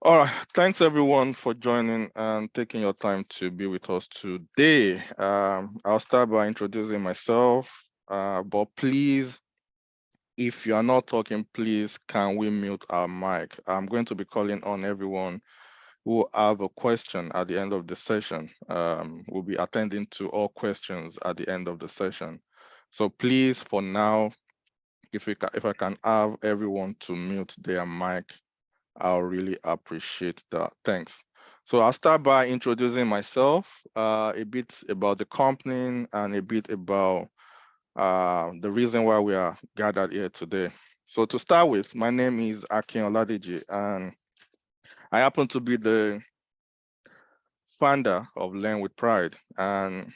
All right, thanks everyone for joining and taking your time to be with us today. I'll start by introducing myself, but please, if you are not talking, please can we mute our mic? I'm going to be calling on everyone who have a question at the end of the session. We'll be attending to all questions at the end of the session. So please, for now, if I can have everyone to mute their mic, I'll really appreciate that. Thanks. So I'll start by introducing myself, a bit about the company and a bit about the reason why we are gathered here today. So to start with, my name is Akin Oladeji, and I happen to be the founder of Learn with Pride. And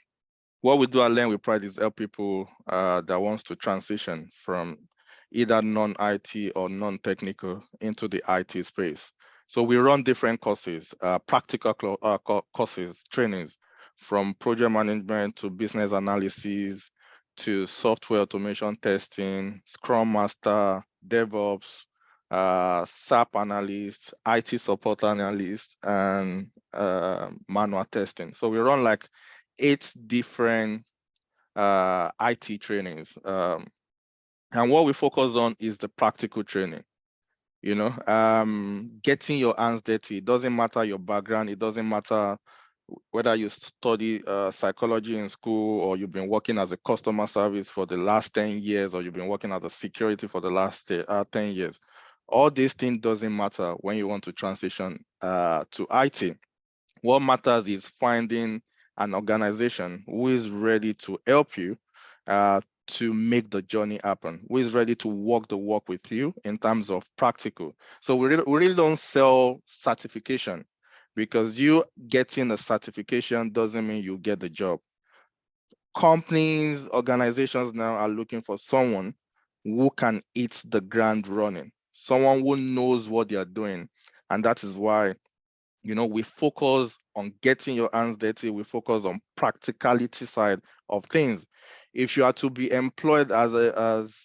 what we do at Learn with Pride is help people that wants to transition from either non-IT or non-technical into the IT space. So we run different courses, practical courses, trainings, from project management to business analysis to software automation testing, Scrum Master, DevOps, SAP analyst, IT support analyst, and manual testing. So we run like 8 different IT trainings. And what we focus on is the practical training. Getting your hands dirty. It doesn't matter your background. It doesn't matter whether you study psychology in school or you've been working as a customer service for the last 10 years or you've been working as a security for the last 10 years. All these things doesn't matter when you want to transition to IT. What matters is finding an organization who is ready to help you to make the journey happen, who is ready to walk the walk with you in terms of practical. So we really don't sell certification, because you getting a certification doesn't mean you get the job. Companies, organizations now are looking for someone who can hit the ground running, someone who knows what they are doing. And that is why we focus on getting your hands dirty. We focus on practicality side of things. If you are to be employed as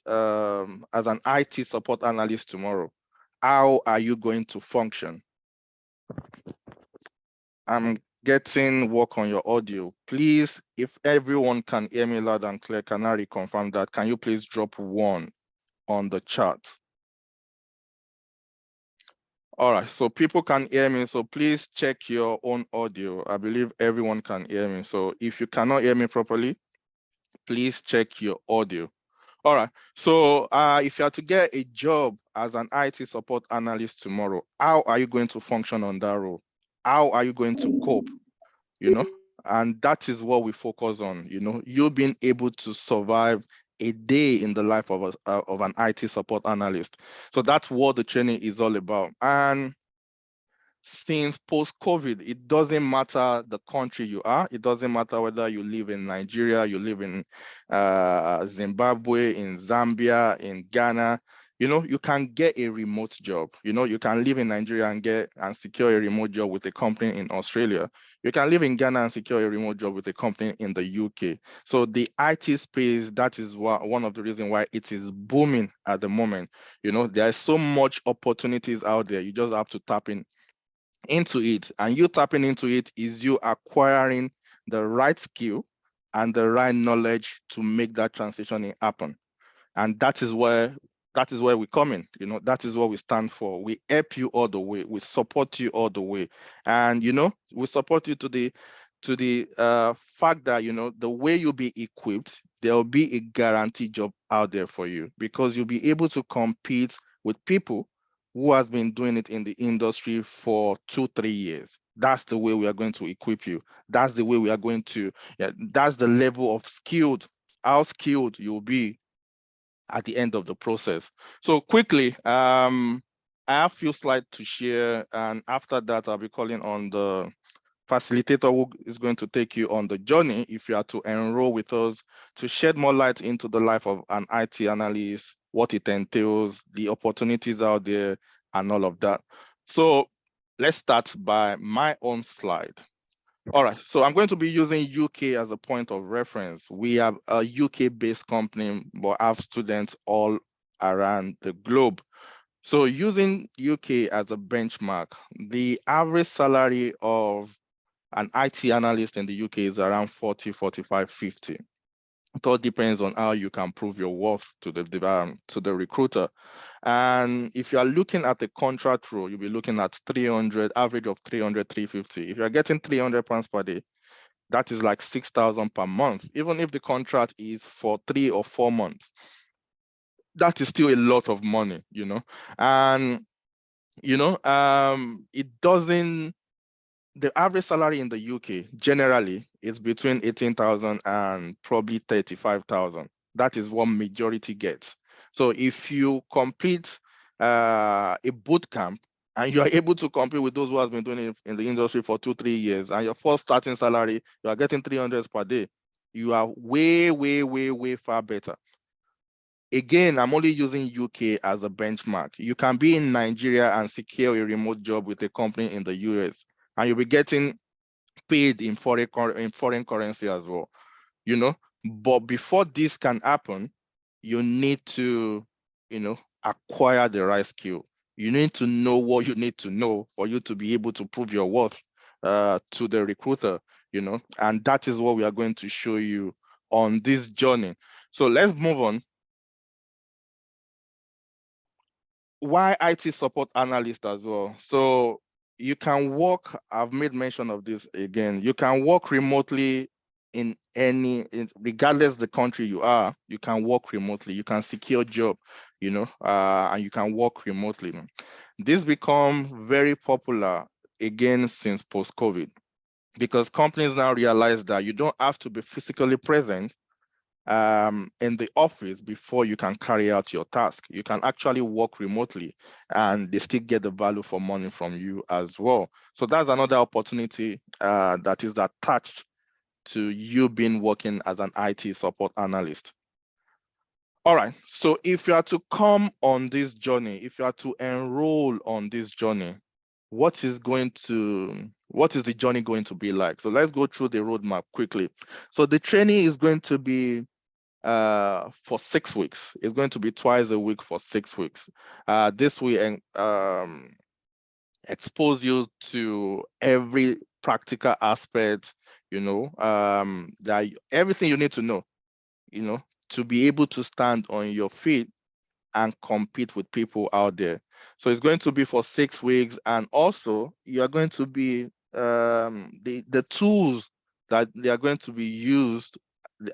an IT support analyst tomorrow, how are you going to function? I'm getting work on your audio. Please, if everyone can hear me loud and clear, can I reconfirm that? Can you please drop one on the chat? All right, so people can hear me, so please check your own audio. I believe everyone can hear me. So if you cannot hear me properly, please check your audio. All right, so if you are to get a job as an IT support analyst tomorrow, how are you going to function on that role? How are you going to cope? You know, and that is what we focus on. You being able to survive a day in the life of an IT support analyst. So that's what the training is all about. And since post-COVID, it doesn't matter the country you are. It doesn't matter whether you live in Nigeria, you live in Zimbabwe, in Zambia, in Ghana. You can get a remote job. You can live in Nigeria and get and secure a remote job with a company in Australia. You can live in Ghana and secure a remote job with a company in the UK. So the IT space, that is one of the reasons why it is booming at the moment. There is so much opportunities out there. You just have to tap into it, and you tapping into it is you acquiring the right skill and the right knowledge to make that transition happen. And that is where we come in. That is what we stand for. We help you all the way, we support you all the way. And we support you to the fact that the way you'll be equipped, there will be a guaranteed job out there for you, because you'll be able to compete with people who has been doing it in the industry for 2-3 years. That's the way we are going to equip you. That's the way we are going to, yeah, that's the level of how skilled you'll be at the end of the process. So quickly, I have a few slides to share, and after that, I'll be calling on the facilitator who is going to take you on the journey, if you are to enroll with us, to shed more light into the life of an IT analyst, what it entails, the opportunities out there, and all of that. So let's start by my own slide. All right, so I'm going to be using UK as a point of reference. We have a UK-based company, but have students all around the globe. So using UK as a benchmark, the average salary of an IT analyst in the UK is around 40, 45, 50. It all depends on how you can prove your worth to the recruiter. And if you are looking at a contract role, you'll be looking at 300, average of 300, 350. If you're getting 300 pounds per day, that is like 6,000 per month. Even if the contract is for 3 or 4 months, that is still a lot of money, And it doesn't the average salary in the UK generally is between 18,000 and probably 35,000. That is what majority gets. So if you complete a boot camp and you are able to compete with those who have been doing it in the industry for 2-3 years, and your first starting salary, you are getting 300 per day, you are way, way, way, way far better. Again, I'm only using UK as a benchmark. You can be in Nigeria and secure a remote job with a company in the US, and you'll be getting paid in foreign currency as well, But before this can happen, you need to, acquire the right skill. You need to know what you need to know for you to be able to prove your worth to the recruiter, and that is what we are going to show you on this journey. So let's move on. Why IT support analyst as well? So you can work, I've made mention of this again, you can work remotely regardless the country you are, you can work remotely, you can secure job, and you can work remotely. This become very popular again since post-COVID, because companies now realize that you don't have to be physically present in the office before you can carry out your task. You can actually work remotely and they still get the value for money from you as well. So that's another opportunity that is attached to you being working as an IT support analyst. All right, so if you are to come on this journey, if you are to enroll on this journey, what is the journey going to be like? So let's go through the roadmap quickly. So the training is going to be for 6 weeks. It's going to be twice a week for 6 weeks. This will expose you to every practical aspect, that everything you need to know, to be able to stand on your feet and compete with people out there. So it's going to be for 6 weeks, and also you are going to be the tools that they are going to be used.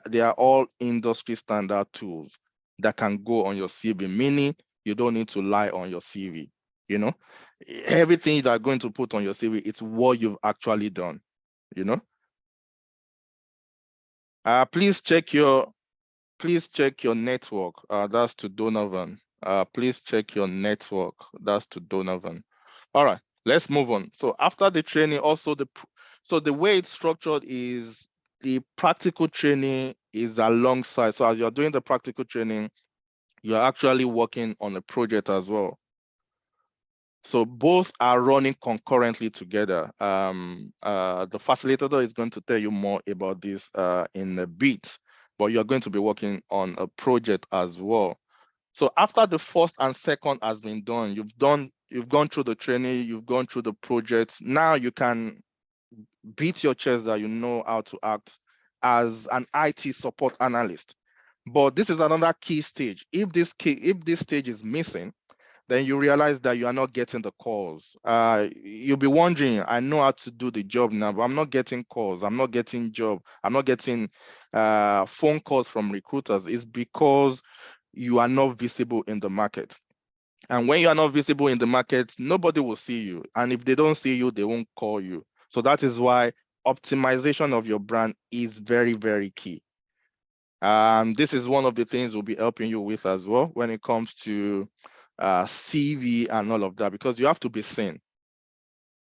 They are all industry standard tools that can go on your CV, meaning you don't need to lie on your CV. Everything that are going to put on your CV, it's what you've actually done. Please check your network. That's to Donovan. Please check your network. That's to Donovan. All right, let's move on. So after the training, also the way it's structured is the practical training is alongside. So as you're doing the practical training, you're actually working on a project as well. So both are running concurrently together. The facilitator is going to tell you more about this in a bit, but you're going to be working on a project as well. So after the first and second has been done, you've gone through the training, you've gone through the project. Now you can beat your chest that you know how to act as an IT support analyst. But this is another key stage. If this stage is missing, then you realize that you are not getting the calls. You'll be wondering, I know how to do the job now, but I'm not getting calls. I'm not getting job. I'm not getting phone calls from recruiters. It's because you are not visible in the market. And when you are not visible in the market, nobody will see you. And if they don't see you, they won't call you. So that is why optimization of your brand is very, very key. This is one of the things we'll be helping you with as well when it comes to CV and all of that, because you have to be seen.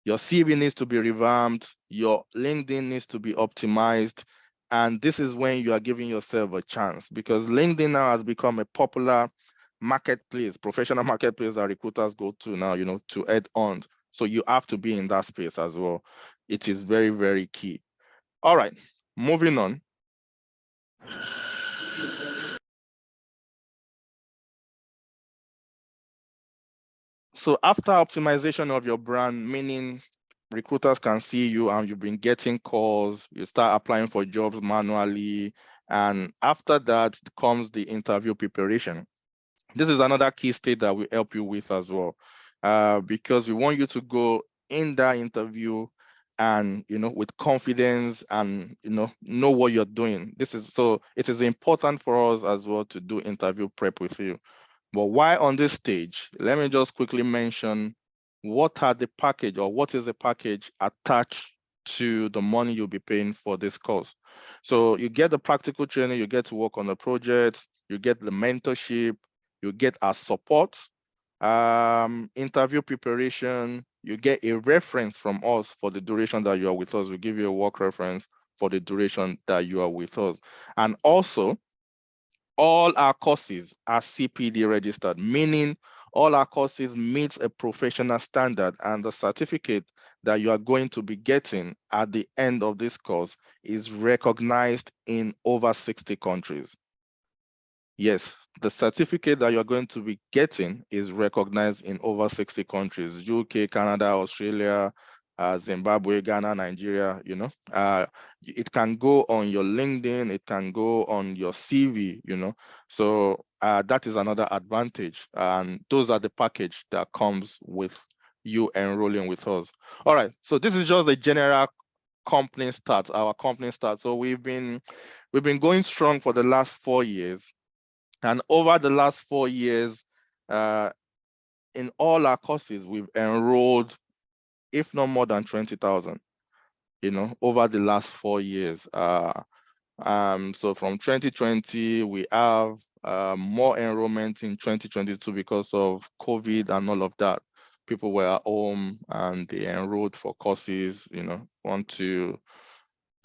Your CV needs to be revamped, your LinkedIn needs to be optimized, and this is when you are giving yourself a chance, because LinkedIn now has become a popular marketplace, professional marketplace that recruiters go to now, to add on. So you have to be in that space as well. It is very, very key. All right, moving on. So after optimization of your brand, meaning recruiters can see you and you've been getting calls, you start applying for jobs manually. And after that comes the interview preparation. This is another key state that we help you with as well, because we want you to go in that interview and, with confidence and, know what you're doing. So it is important for us as well to do interview prep with you. But while on this stage, let me just quickly mention what is the package attached to the money you'll be paying for this course. So you get the practical training, you get to work on the project, you get the mentorship, you get our support, interview preparation, you get a reference from us for the duration that you are with us. We give you a work reference for the duration that you are with us. And also, all our courses are CPD registered, meaning all our courses meet a professional standard, and the certificate that you are going to be getting at the end of this course is recognized in over 60 countries. Yes, the certificate that you're going to be getting is recognized in over 60 countries: UK, Canada, Australia, Zimbabwe, Ghana, Nigeria. It can go on your LinkedIn, it can go on your CV, So that is another advantage. And those are the package that comes with you enrolling with us. All right, so this is just a general company start, our company start. So we've been going strong for the last 4 years. And over the last 4 years, in all our courses, we've enrolled, if not more than 20,000, over the last 4 years. So from 2020, we have more enrollment in 2022 because of COVID and all of that. People were at home and they enrolled for courses, want to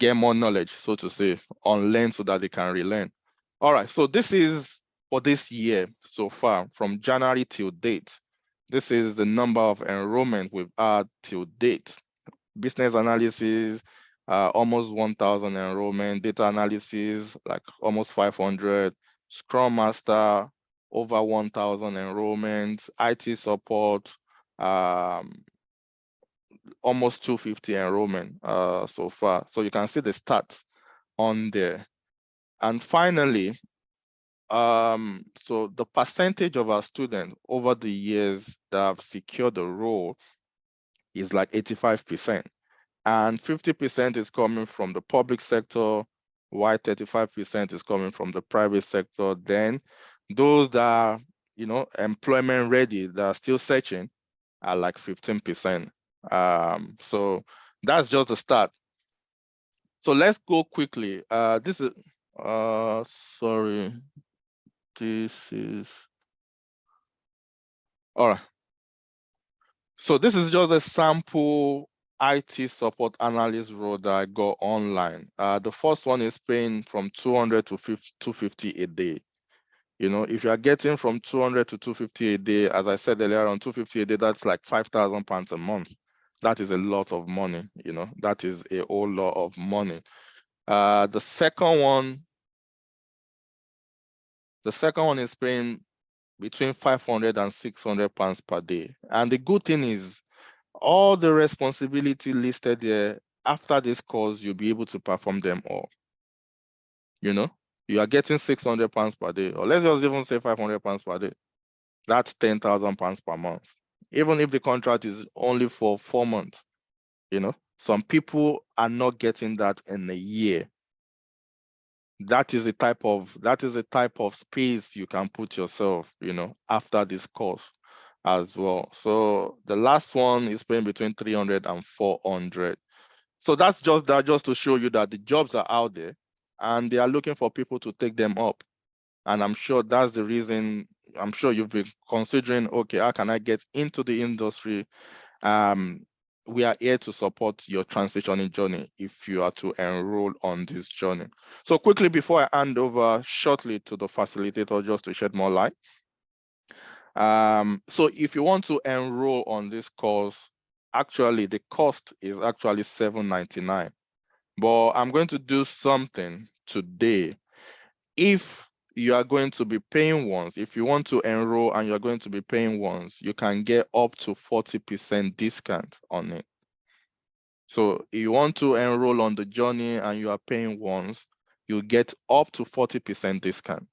get more knowledge, so to say, unlearn so that they can relearn. All right, so this is for this year so far, from January till date. This is the number of enrollment we've had till date. Business analysis, almost 1,000 enrollment. Data analysis, like almost 500. Scrum Master, over 1,000 enrollments. IT support, almost 250 enrollment so far. So you can see the stats on there. And finally, so the percentage of our students over the years that have secured the role is like 85%. And 50% is coming from the public sector, while 35% is coming from the private sector. Then those that are, employment ready, that are still searching, are like 15%. So that's just the start. So let's go quickly. This is, sorry, this is, all right. So this is just a sample IT support analyst role that I got online. The first one is paying from 200 to 250 a day. If you are getting from 200 to 250 a day, as I said earlier, on 250 a day, that's like 5,000 pounds a month. That is a lot of money. That is a whole lot of money. The second one is paying between 500 and 600 pounds per day. And the good thing is, all the responsibility listed there, after this course, you'll be able to perform them all. You are getting 600 pounds per day, or let's just even say 500 pounds per day. That's 10,000 pounds per month. Even if the contract is only for 4 months, some people are not getting that in a year. That is the type of space you can put yourself, after this course as well. So the last one is paying between 300 and 400. So that's just to show you that the jobs are out there and they are looking for people to take them up. And I'm sure that's the reason. I'm sure you've been considering, okay, how can I get into the industry? We are here to support your transitioning journey if you are to enroll on this journey. So quickly, before I hand over shortly to the facilitator, just to shed more light. So if you want to enroll on this course, actually the cost is actually $799. But I'm going to do something today. If you are going to be paying once. If you want to enroll and you're going to be paying once, you can get up to 40% discount on it. So if you want to enroll on the journey and you are paying once, you get up to 40% discount.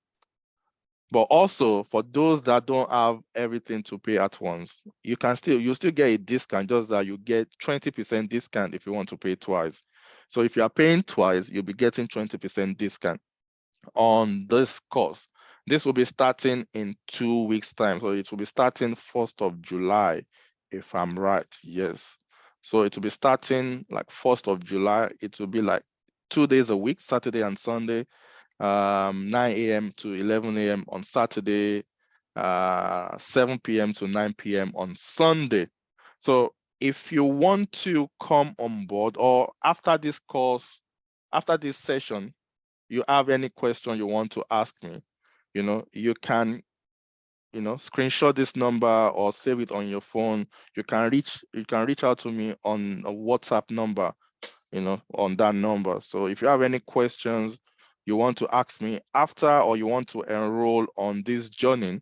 But also for those that don't have everything to pay at once, you still get a discount, just that you get 20% discount if you want to pay twice. So if you are paying twice, you'll be getting 20% discount on this course. This will be starting in 2 weeks' time. So it will be starting 1st of July, if I'm right. Yes. So it will be starting like 1st of July. It will be like 2 days a week, Saturday and Sunday, 9 a.m. to 11 a.m. on Saturday, 7 p.m. to 9 p.m. on Sunday. So if you want to come on board, or after this course, after this session, you have any question you want to ask me, you can, screenshot this number or save it on your phone. You can reach out to me on a WhatsApp number, on that number. So if you have any questions you want to ask me after, or you want to enroll on this journey,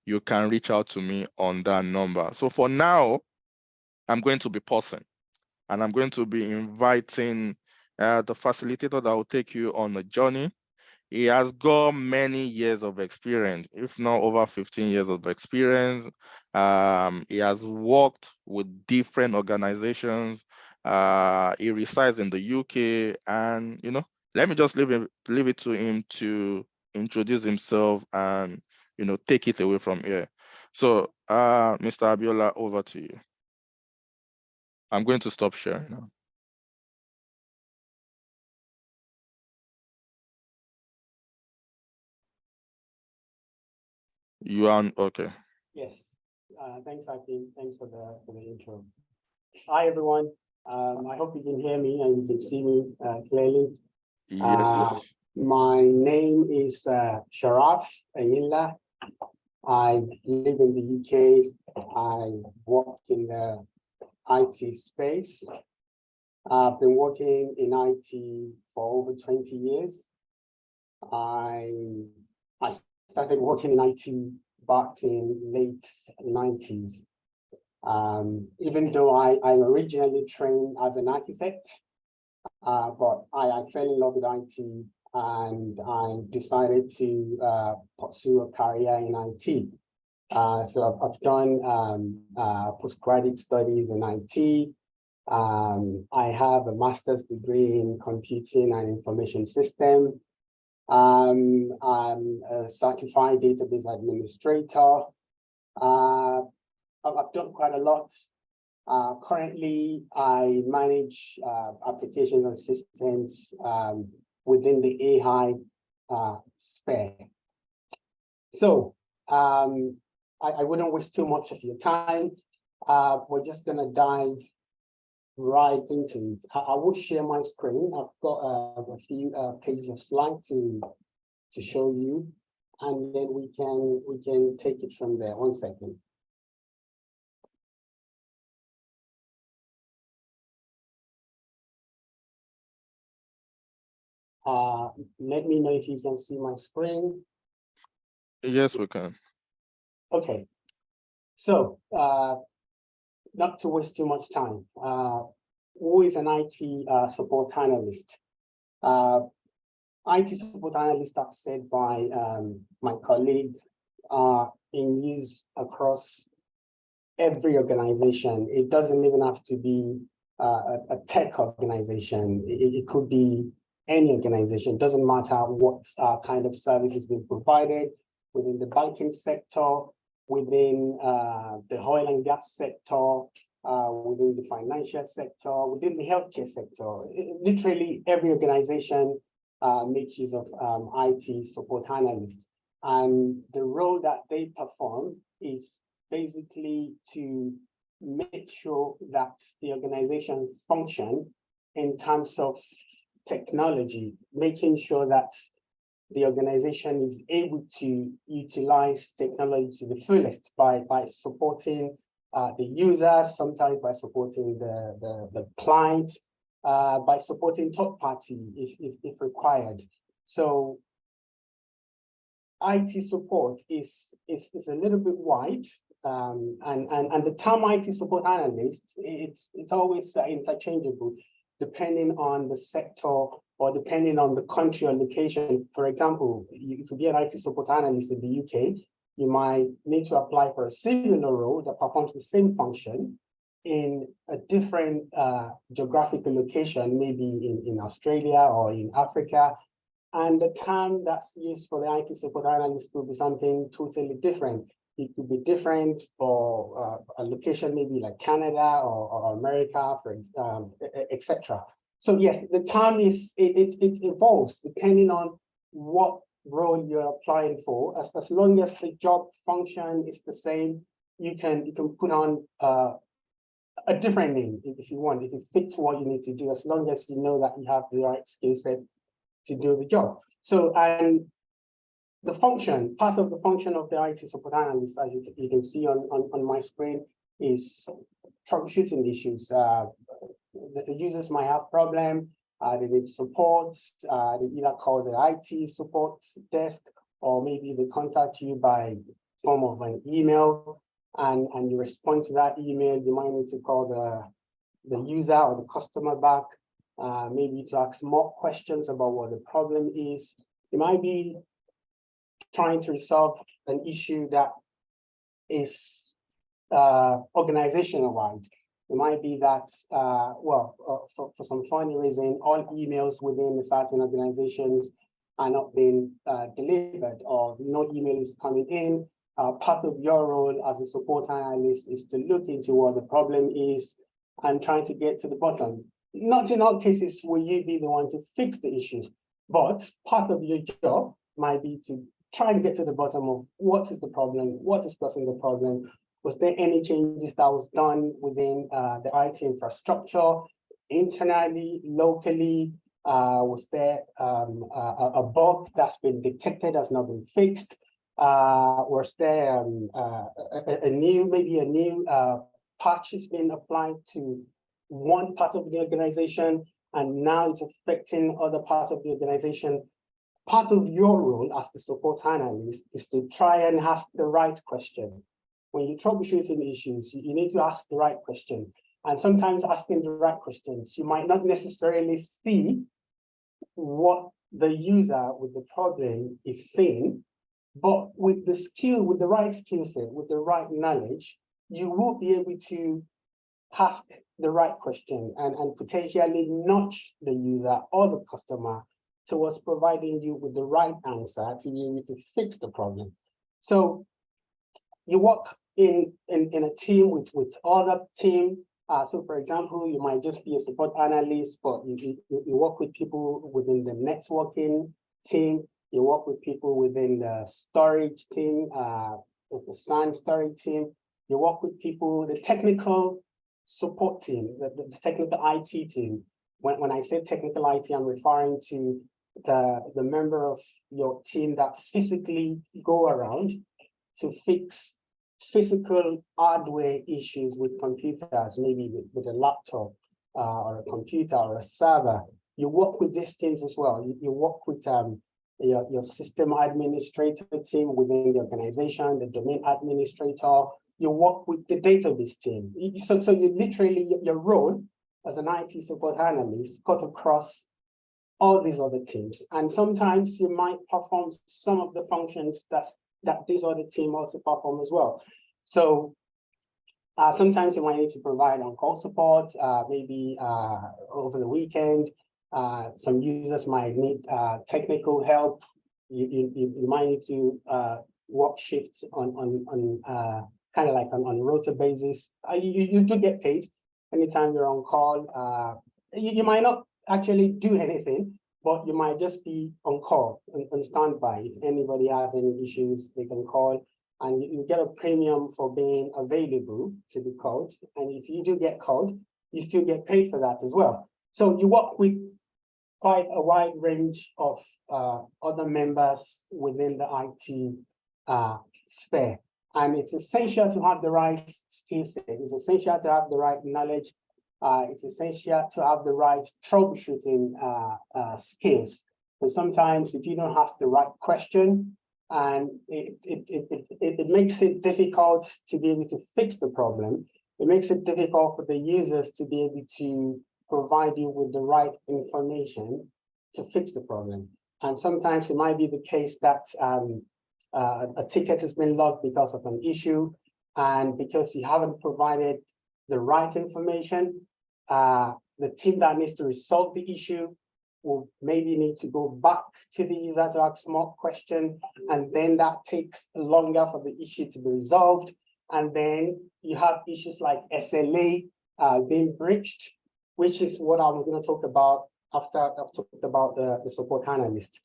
you can reach out to me on that number. So for now, I'm going to be pausing, and I'm going to be inviting the facilitator that will take you on the journey. He has got many years of experience, if not over 15 years of experience. He has worked with different organizations. He resides in the UK, and let me just leave it to him to introduce himself and take it away from here. So, Mr. Abiola, over to you. I'm going to stop sharing now. You are okay. Yes. Thanks, Hakeem. Thanks for the intro. Hi, everyone. I hope you can hear me and you can see me clearly. Yes. My name is Sharaf Ayinla. I live in the UK. I work in the IT space. I've been working in IT for over 20 years. I started working in IT back in late 90s. Even though I originally trained as an architect, but I fell in love with IT and I decided to pursue a career in IT. So I've done postgraduate studies in IT. I have a master's degree in computing and information system. I'm a certified database administrator. I've done quite a lot. Currently, I manage applications and systems within the AI sphere. So I wouldn't waste too much of your time. We're just going to dive right into it. I will share my screen. I've got a few pages of slides to show you, and then we can take it from there. 1 second. Let me know if you can see my screen. Yes, we can. Okay. So not to waste too much time. Who is an IT support analyst? IT support analysts, as said by my colleague, are in use across every organization. It doesn't even have to be a tech organization. It could be any organization. It doesn't matter what kind of service is being provided within the banking sector, within the oil and gas sector, within the financial sector, within the healthcare sector. Literally every organization makes use of IT support analysts. And the role that they perform is basically to make sure that the organization function in terms of technology, making sure that the organization is able to utilize technology to the fullest by supporting the users, sometimes by supporting the client, by supporting third party if required. So IT support is a little bit wide, and the term IT support analyst, it's always interchangeable depending on the sector or depending on the country or location. For example, you could be an IT support analyst in the UK. You might need to apply for a similar role that performs the same function in a different geographical location, maybe in Australia or in Africa. And the term that's used for the IT support analyst could be something totally different. It could be different for a location, maybe like Canada or America, etc. So yes, the term it evolves depending on what role you're applying for. As long as the job function is the same, you can put on a different name if you want, if it fits what you need to do, as long as you know that you have the right skill set to do the job. So, and the function, part of the function of the IT support analyst, as you can see on my screen, is troubleshooting issues. The users might have problem, they need support, they either call the IT support desk, or maybe they contact you by form of an email, and you respond to that email. You might need to call the user or the customer back, maybe to ask more questions about what the problem is. You might be trying to resolve an issue that is organizational-wide. It might be that, for some funny reason, all emails within the certain organizations are not being delivered, or no email is coming in. Part of your role as a support analyst is to look into what the problem is and trying to get to the bottom. Not in all cases will you be the one to fix the issues, but part of your job might be to try and get to the bottom of what is the problem, what is causing the problem. Was there any changes that was done within the IT infrastructure, internally, locally? Was there a bug that's been detected that's not been fixed? Was there a new patch has been applied to one part of the organization, and now it's affecting other parts of the organization? Part of your role as the support analyst is to try and ask the right question. When you're troubleshooting issues, you need to ask the right question. And sometimes asking the right questions, you might not necessarily see what the user with the problem is saying, but with the right skill set, with the right knowledge, you will be able to ask the right question and potentially nudge the user or the customer towards providing you with the right answer to be able to fix the problem. So you work in a team with other team. So for example, you might just be a support analyst, but you work with people within the networking team. You work with people within the storage team, the SAN storage team. You work with people, the technical support team, the technical IT team. When I say technical IT, I'm referring to the member of your team that physically go around to fix physical hardware issues with computers, maybe with a laptop or a computer or a server. You work with these teams as well. You work with your system administrator team within the organization, the domain administrator. You work with the database team. So you literally, your role as an IT support analyst cut across all these other teams. And sometimes you might perform some of the functions that these other teams also perform as well. So sometimes you might need to provide on-call support, maybe over the weekend. Some users might need technical help. You might need to work shifts on kind of like on rota basis. You do get paid anytime you're on call. You might not actually do anything, but you might just be on call, on standby. If anybody has any issues, they can call, and you get a premium for being available to be called. And if you do get called, you still get paid for that as well. So you work with quite a wide range of other members within the IT sphere. And it's essential to have the right skill set. It's essential to have the right knowledge. It's essential to have the right troubleshooting skills. But sometimes if you don't ask the right question, and it makes it difficult to be able to fix the problem. It makes it difficult for the users to be able to provide you with the right information to fix the problem. And sometimes it might be the case that a ticket has been logged because of an issue, and because you haven't provided the right information, the team that needs to resolve the issue will maybe need to go back to the user to ask more questions, and then that takes longer for the issue to be resolved. And then you have issues like SLA being breached, which is what I'm going to talk about after I've talked about the support analyst.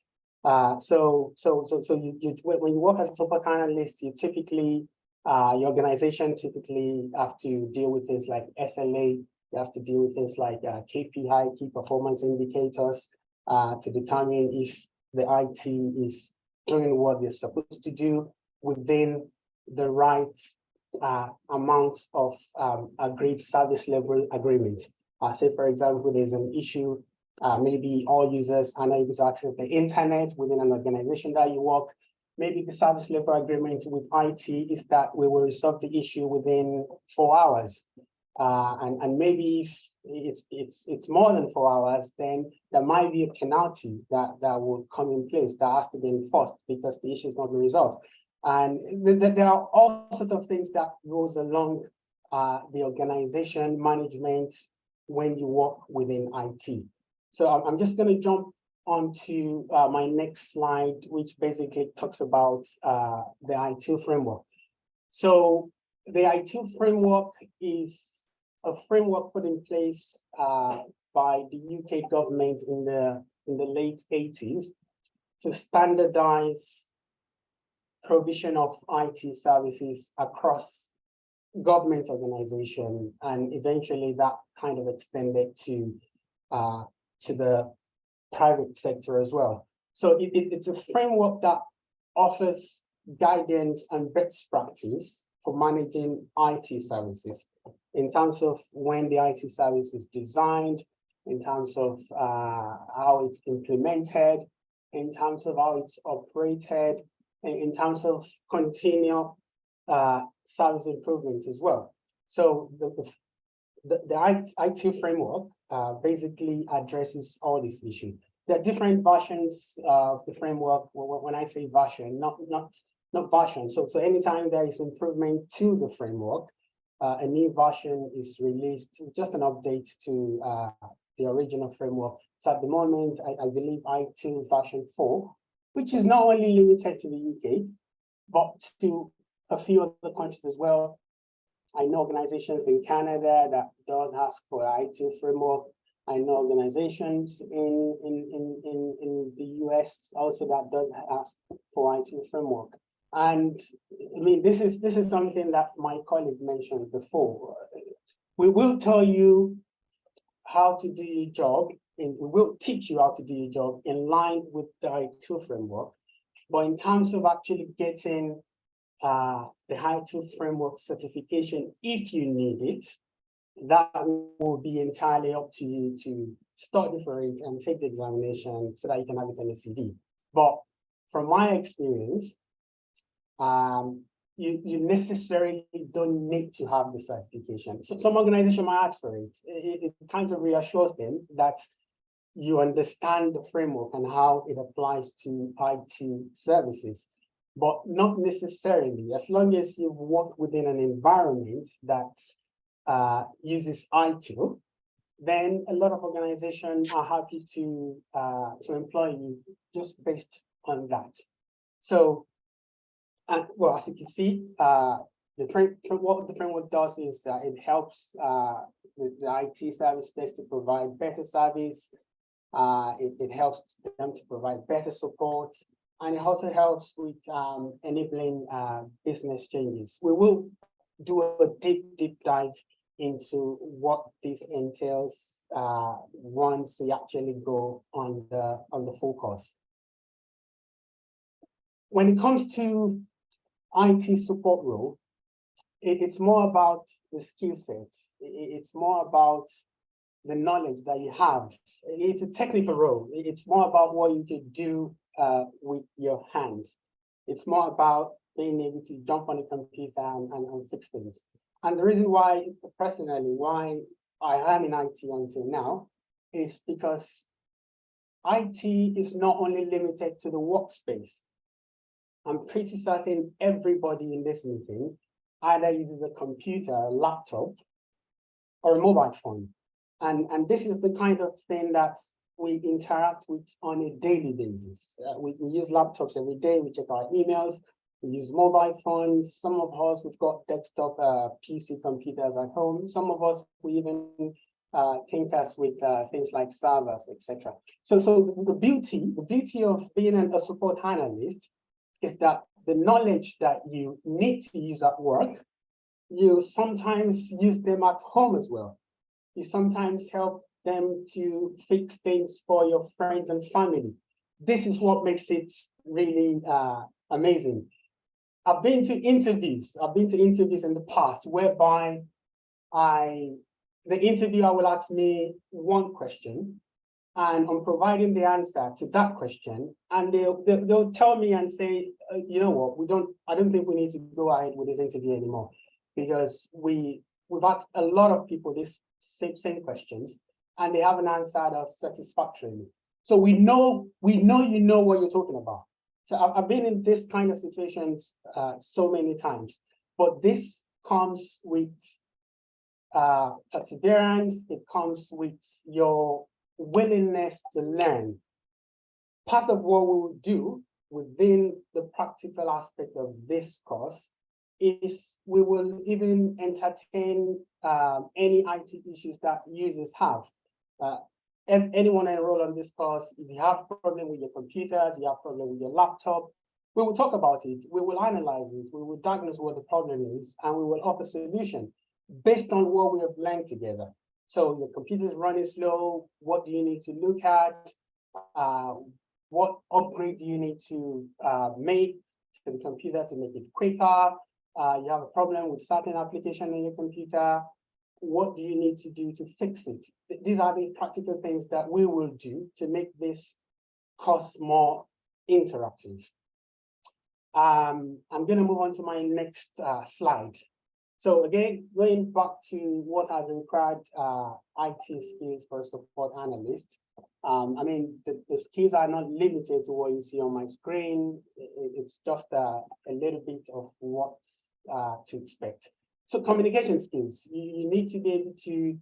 So when you work as a support analyst, you typically your organization typically have to deal with things like SLA. You have to deal with things like KPI, key performance indicators, to determine if the IT is doing what they're supposed to do within the right amount of agreed service level agreement. Say, for example, there's an issue, maybe all users are not able to access the internet within an organization that you work. Maybe the service level agreement with IT is that we will resolve the issue within 4 hours. And maybe if it's more than 4 hours, then there might be a penalty that will come in place that has to be enforced because the issue is not being resolved. And there are all sorts of things that goes along the organization management when you work within IT. So I'm just going to jump onto my next slide, which basically talks about the IT framework. So the IT framework is a framework put in place by the UK government in the late 80s to standardize provision of IT services across government organization, and eventually that kind of extended to the private sector as well. So it's a framework that offers guidance and best practice for managing IT services in terms of when the IT service is designed, in terms of how it's implemented, in terms of how it's operated, and in terms of continual service improvements as well. So the IT framework basically addresses all these issues. There are different versions of the framework. When I say version, not version. So anytime there is improvement to the framework, a new version is released, just an update to the original framework. So at the moment, I believe IT version 4, which is not only limited to the UK, but to a few other countries as well. I know organizations in Canada that does ask for IT framework. I know organizations in the US also that does ask for IT framework. And I mean, this is something that my colleague mentioned before. We will tell you how to do your job, and we will teach you how to do your job in line with the IT framework. But in terms of actually getting the IT framework certification, if you need it, that will be entirely up to you to study for it and take the examination so that you can have it on the CV. But from my experience, you necessarily don't need to have the certification. So some organization might ask for it. It kind of reassures them that you understand the framework and how it applies to IT services, but not necessarily. As long as you work within an environment that uses ITIL, then a lot of organizations are happy to employ you just based on that. So, well, as you can see, what the framework does is it helps the IT service desk to provide better service. It helps them to provide better support, and it also helps with enabling business changes. We will do a deep dive into what this entails once we actually go on the full course. When it comes to IT support role, it's more about the skill sets. It's more about the knowledge that you have. It's a technical role. It's more about what you can do with your hands. It's more about being able to jump on a computer and fix things. And the reason why, personally, why I am in IT until now is because IT is not only limited to the workspace. I'm pretty certain everybody in this meeting either uses a computer, a laptop, or a mobile phone. And this is the kind of thing that we interact with on a daily basis. We use laptops every day, we check our emails, we use mobile phones. Some of us, we've got desktop PC computers at home. Some of us, we even thinkers with things like servers, etc. So the beauty of being a support analyst is that the knowledge that you need to use at work, you sometimes use them at home as well. You sometimes help them to fix things for your friends and family. This is what makes it really amazing. I've been to interviews in the past whereby the interviewer will ask me one question, and I'm providing the answer to that question, and they'll tell me and say, you know what, I don't think we need to go ahead with this interview anymore, because we've asked a lot of people this same questions, and they haven't answered us satisfactorily. So we know you know what you're talking about. So I've been in this kind of situations so many times, but this comes with perseverance. It comes with your willingness to learn. Part of what we will do within the practical aspect of this course is we will even entertain any IT issues that users have. Anyone enroll on this course, if you have a problem with your computers, you have a problem with your laptop, we will talk about it, we will analyze it, we will diagnose what the problem is, and we will offer a solution based on what we have learned together. So your computer is running slow, what do you need to look at? What upgrade do you need to make to the computer to make it quicker? You have a problem with certain application on your computer. What do you need to do to fix it? These are the practical things that we will do to make this course more interactive. I'm going to move on to my next slide. So again, going back to what are the required IT skills for a support analyst. I mean, the skills are not limited to what you see on my screen. It's just a little bit of what to expect. So communication skills, you need to be able to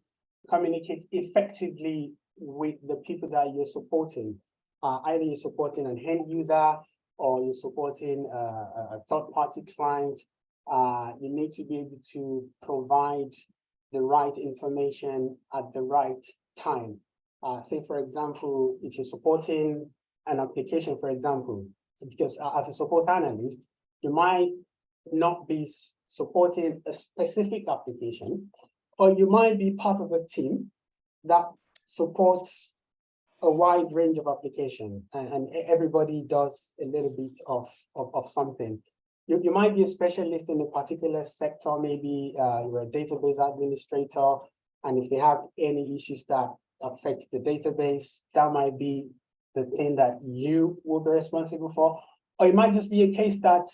communicate effectively with the people that you're supporting. Either you're supporting an end user or you're supporting a third-party client. You need to be able to provide the right information at the right time. Say, for example, if you're supporting an application, for example, because as a support analyst, you might not be supporting a specific application, or you might be part of a team that supports a wide range of applications, and everybody does a little bit of something. You might be a specialist in a particular sector, maybe you're a database administrator, and if they have any issues that affect the database, that might be the thing that you will be responsible for. Or it might just be a case that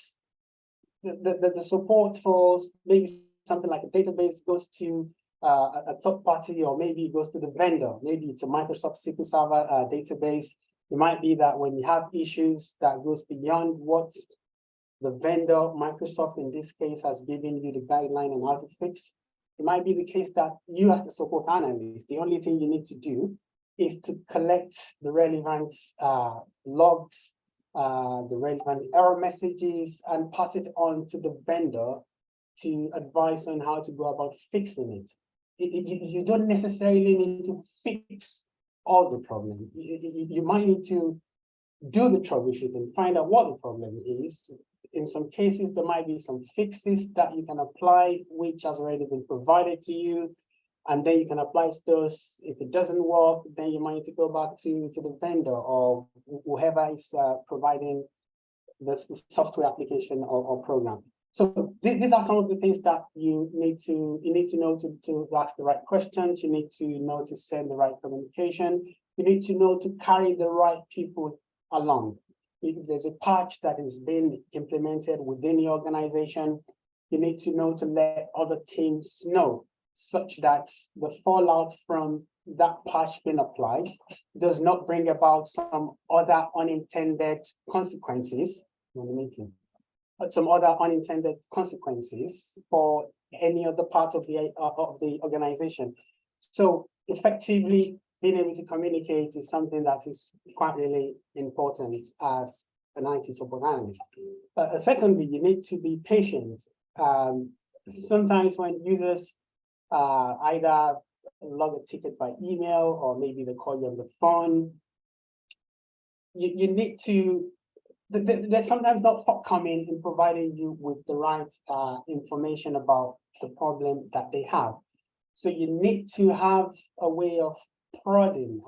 the support for maybe something like a database goes to a third party, or maybe it goes to the vendor. Maybe it's a Microsoft SQL Server database. It might be that when you have issues that goes beyond what the vendor, Microsoft in this case, has given you the guideline on how to fix, it might be the case that you as the support analyst, the only thing you need to do is to collect the relevant logs, the relevant error messages, and pass it on to the vendor to advise on how to go about fixing it. You don't necessarily need to fix all the problem. You might need to do the troubleshooting, find out what the problem is. In some cases, there might be some fixes that you can apply, which has already been provided to you, and then you can apply those. If it doesn't work, then you might need to go back to the vendor or whoever is providing the software application or program. So these are some of the things that you need to know to ask the right questions. You need to know to send the right communication. You need to know to carry the right people along. If there's a patch that is being implemented within the organization, you need to know to let other teams know, such that the fallout from that patch being applied does not bring about some other unintended consequences in the meeting, some other unintended consequences for any other part of the organization. So effectively being able to communicate is something that is quite really important as an IT support analyst. Secondly, you need to be patient. Sometimes when users either log a ticket by email or maybe they call you on the phone, you need to, they're sometimes not forthcoming in providing you with the right information about the problem that they have. So you need to have a way of prodding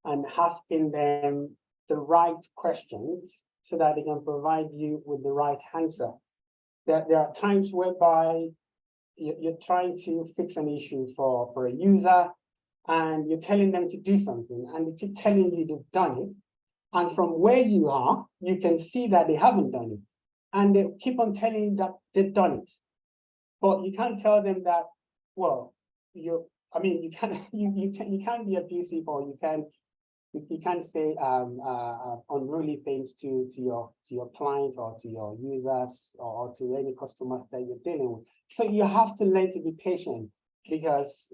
and asking them the right questions so that they can provide you with the right answer. There are times whereby you're trying to fix an issue for a user and you're telling them to do something and they keep telling you they've done it. And from where you are, you can see that they haven't done it. And they keep on telling you that they've done it. But you can't tell them that, well, you can't be abusive, or you can't say unruly things to your clients or to your users or to any customers that you're dealing with. So you have to learn to be patient, because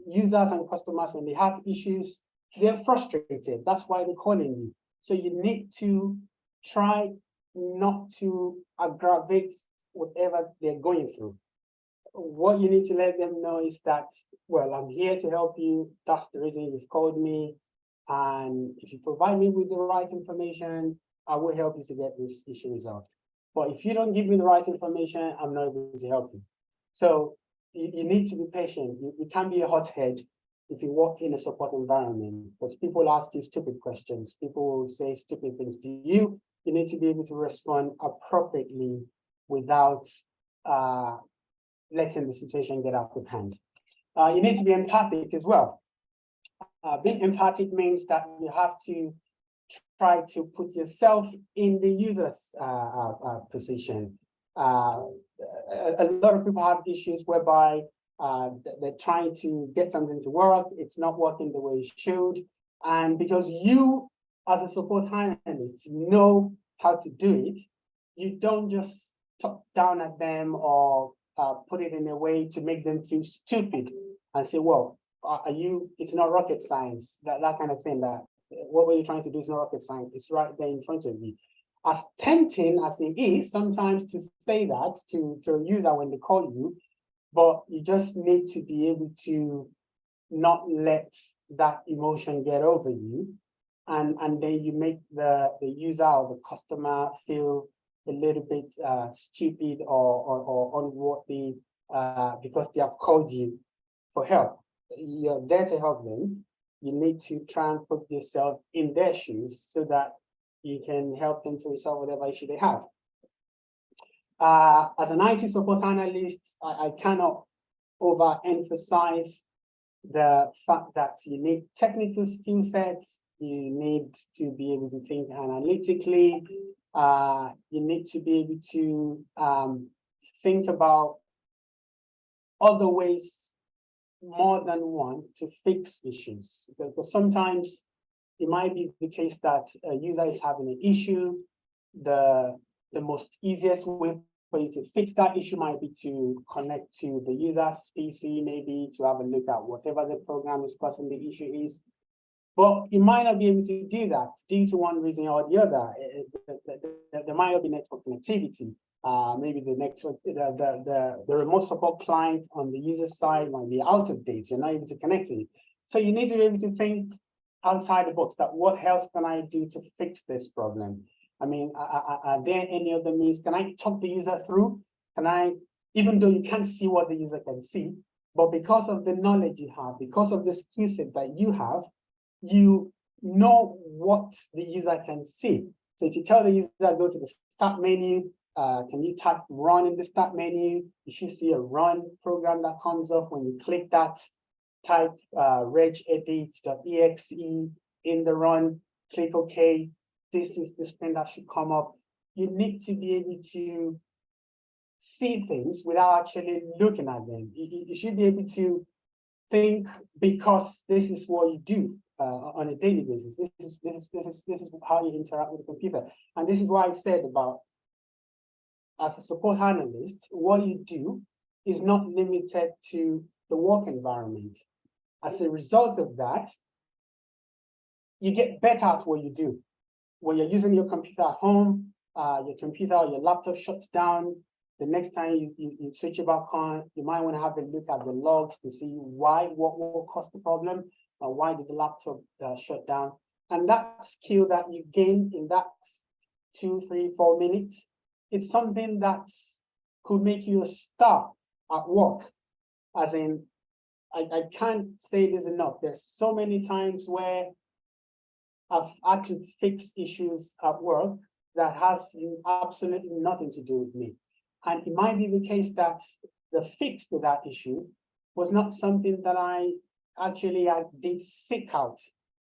users and customers, when they have issues, they're frustrated. That's why they're calling you. So you need to try not to aggravate whatever they're going through. What you need to let them know is that, well, I'm here to help you. That's the reason you've called me. And if you provide me with the right information, I will help you to get this issue resolved. But if you don't give me the right information, I'm not able to help you. So you need to be patient. You can't be a hothead if you work in a support environment, because people ask you stupid questions. People will say stupid things to you. You need to be able to respond appropriately without letting the situation get out of hand. You need to be empathic as well. Being empathic means that you have to try to put yourself in the user's position. A lot of people have issues whereby they're trying to get something to work, it's not working the way it should. And because you, as a support analyst, know how to do it, you don't just talk down at them or put it in a way to make them feel stupid and say, well, it's not rocket science, that kind of thing, that what were you trying to do is not rocket science, it's right there in front of you. As tempting as it is sometimes to say that to a user when they call you, but you just need to be able to not let that emotion get over you. And then you make the user or the customer feel a little bit stupid or unworthy because they have called you for help. You're there to help them. You need to try and put yourself in their shoes so that you can help them to resolve whatever issue they have. As an IT support analyst, I cannot overemphasize the fact that you need technical skill sets. You need to be able to think analytically. You need to be able to think about other ways, more than one, to fix issues. Because sometimes it might be the case that a user is having an issue. The most easiest way for you to fix that issue might be to connect to the user's PC, maybe to have a look at whatever the program is causing the issue is. But you might not be able to do that due to one reason or the other. There might not be network connectivity. Maybe the network, the remote support client on the user side might be out of date. You're not able to connect to it. So you need to be able to think outside the box, that what else can I do to fix this problem? I mean, are there any other means? Can I talk the user through? Can I, even though you can't see what the user can see, but because of the knowledge you have, because of the skill set that you have, you know what the user can see. So if you tell the user, go to the start menu, can you type run in the start menu? You should see a run program that comes up. When you click that, type regedit.exe in the run, click OK. this is the screen that should come up. You need to be able to see things without actually looking at them. You should be able to think because this is what you do on a daily basis. This is how you interact with the computer. And this is why I said about, as a support analyst, what you do is not limited to the work environment. As a result of that, you get better at what you do. When you're using your computer at home, your computer or your laptop shuts down, the next time you switch it back on, you might want to have a look at the logs to see what caused the problem, or why did the laptop shut down. And that skill that you gain in that 2, 3, 4 minutes, it's something that could make you a star at work. As in, I can't say this enough. There's so many times where I've had to fix issues at work that has absolutely nothing to do with me. And it might be the case that the fix to that issue was not something that I did seek out.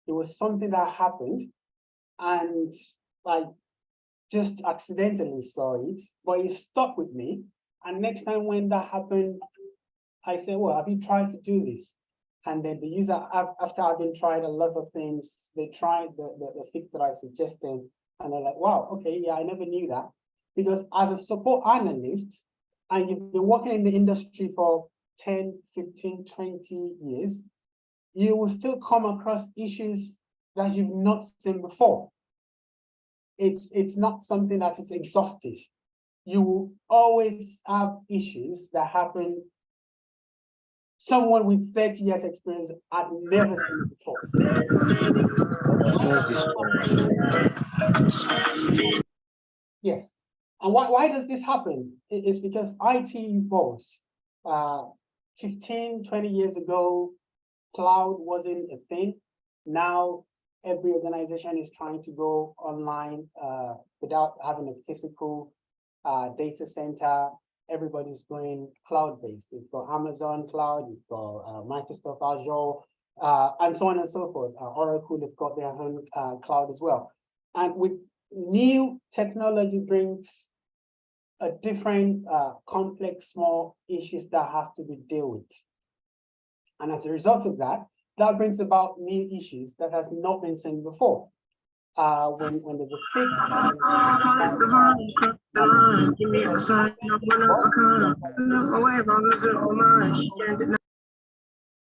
It was something that happened and I just accidentally saw it, but it stuck with me. And next time when that happened, I said, well, have you tried to do this? And then the user, after having tried a lot of things, they tried the fix that I suggested, and they're like, wow, okay, yeah, I never knew that. Because as a support analyst, and you've been working in the industry for 10, 15, 20 years, you will still come across issues that you've not seen before. It's not something that is exhaustive. You will always have issues that happen. Someone with 30 years experience had never seen it before. Yes. And why does this happen? It's because IT evolves. 15, 20 years ago, cloud wasn't a thing. Now, every organization is trying to go online without having a physical data center. Everybody's going cloud-based. You've got Amazon Cloud, you've got Microsoft Azure, and so on and so forth. Oracle, they've got their own cloud as well. And with new technology brings a different complex, small issues that has to be dealt with. And as a result of that, that brings about new issues that has not been seen before. When there's a fix.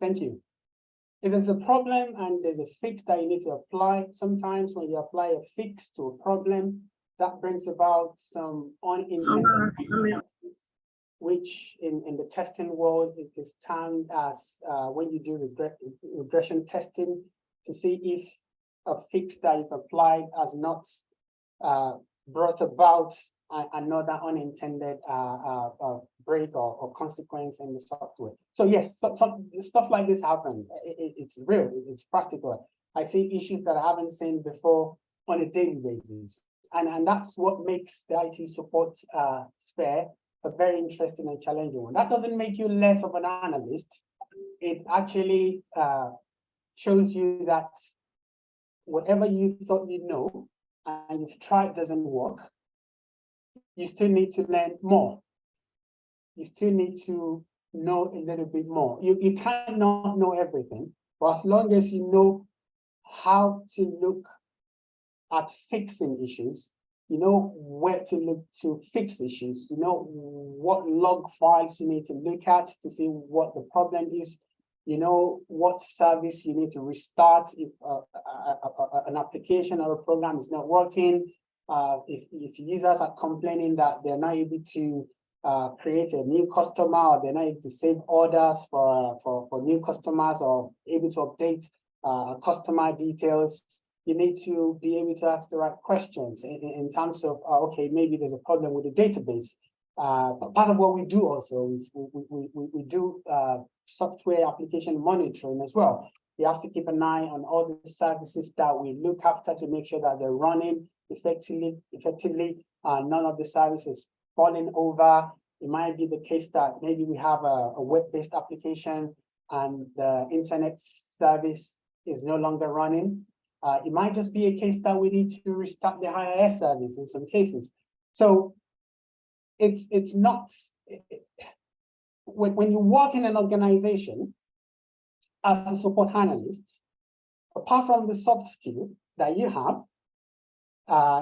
Thank you. If there's a problem and there's a fix that you need to apply, sometimes when you apply a fix to a problem, that brings about some unintended consequences, which in the testing world it is termed as when you do regression testing to see if a fix that you've applied has not brought about another unintended break or consequence in the software. So yes, stuff like this happens. It's real, it's practical. I see issues that I haven't seen before on a daily basis. And that's what makes the IT support sphere a very interesting and challenging one. That doesn't make you less of an analyst. It actually shows you that whatever you thought you know and you've tried doesn't work, you still need to learn more. You still need to know a little bit more. You cannot know everything, but as long as you know how to look at fixing issues, you know where to look to fix issues, you know what log files you need to look at to see what the problem is, you know what service you need to restart if an application or a program is not working. If users are complaining that they're not able to create a new customer, or they're not able to save orders for new customers, or able to update customer details, you need to be able to ask the right questions in terms of, okay, maybe there's a problem with the database. But part of what we do also is we do software application monitoring as well. We have to keep an eye on all the services that we look after to make sure that they're running effectively. None of the services falling over. It might be the case that maybe we have a web-based application and the internet service is no longer running. It might just be a case that we need to restart the higher air service in some cases. So it's not, when you work in an organization as a support analyst, apart from the soft skill that you have,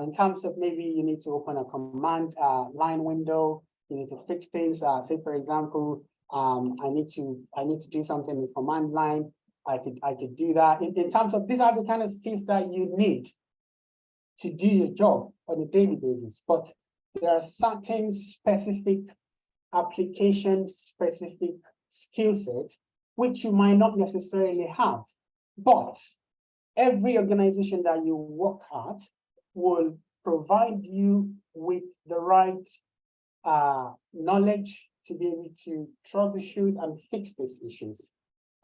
in terms of maybe you need to open a command line window, you need to fix things. Say for example, I need to do something with command line. I could do that. In terms of, these are the kind of skills that you need to do your job on a daily basis. But there are certain specific applications, specific skill sets which you might not necessarily have. But every organization that you work at will provide you with the right knowledge to be able to troubleshoot and fix these issues.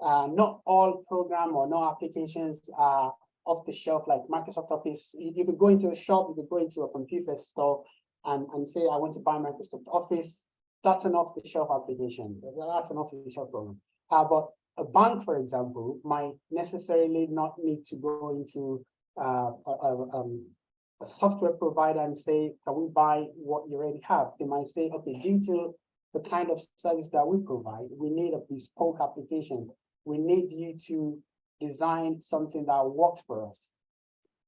Not all program or no applications are off the shelf like Microsoft Office. You could go into a shop, you could go into a computer store and say, I want to buy Microsoft Office. That's an off-the-shelf application. That's an off-the-shelf program. But a bank, for example, might necessarily not need to go into a software provider and say, can we buy what you already have? They might say, okay, due to the kind of service that we provide, we need a bespoke application. We need you to design something that works for us.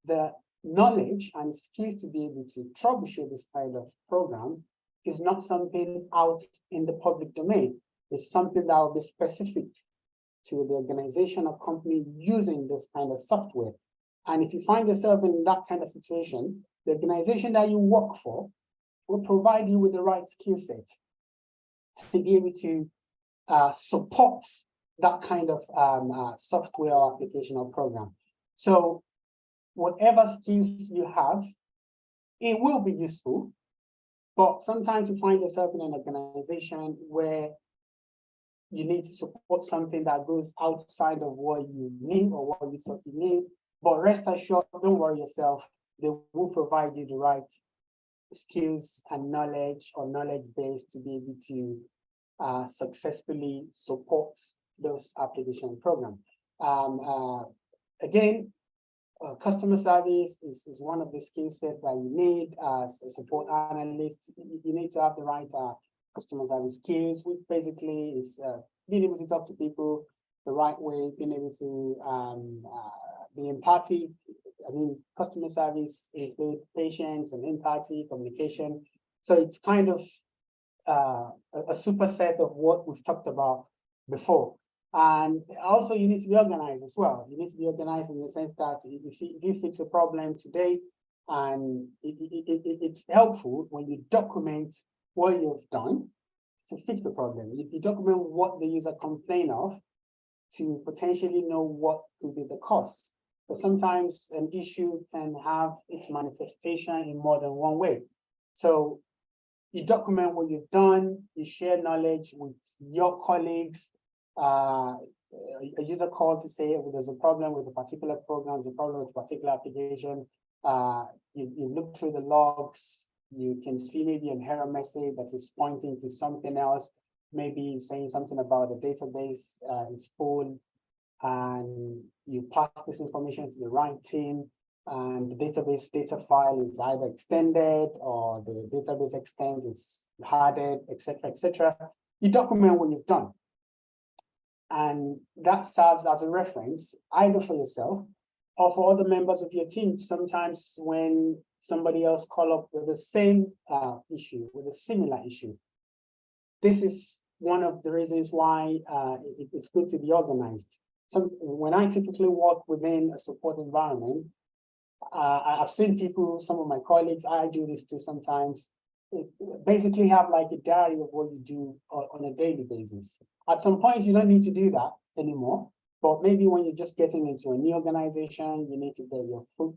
The knowledge and skills to be able to troubleshoot this kind of program is not something out in the public domain. It's something that will be specific to the organization or company using this kind of software. And if you find yourself in that kind of situation, the organization that you work for will provide you with the right skill set to be able to support that kind of software or application or program. So whatever skills you have, it will be useful, but sometimes you find yourself in an organization where you need to support something that goes outside of what you need or what you thought you need. But rest assured, don't worry yourself, they will provide you the right skills and knowledge or knowledge base to be able to successfully support those application programs. Again, customer service is one of the skill sets that you need as a support analyst. You need to have the right customer service skills, which basically is being able to talk to people the right way, being able to be empathic. I mean, customer service includes patience and empathy, communication. So it's kind of a superset of what we've talked about before. And also you need to be organized as well. You need to be organized in the sense that if you fix a problem today, and it's helpful when you document what you've done to fix the problem. If you document what the user complained of, to potentially know what could be the cost. But sometimes an issue can have its manifestation in more than one way. So you document what you've done, you share knowledge with your colleagues. A user call to say, oh, there's a problem with a particular program, there's a problem with a particular application. You look through the logs, you can see maybe an error message that is pointing to something else, maybe saying something about the database is full, and you pass this information to the right team, and the database data file is either extended or the database extent is hardened, etc., etc. You document what you've done. And that serves as a reference either for yourself or for other members of your team. Sometimes when somebody else call up with the same issue, with a similar issue. This is one of the reasons why it's good to be organized. So when I typically work within a support environment, I've seen people, some of my colleagues, I do this too sometimes, basically have like a diary of what you do on a daily basis. At some point, you don't need to do that anymore, but maybe when you're just getting into a new organization, you need to get your foot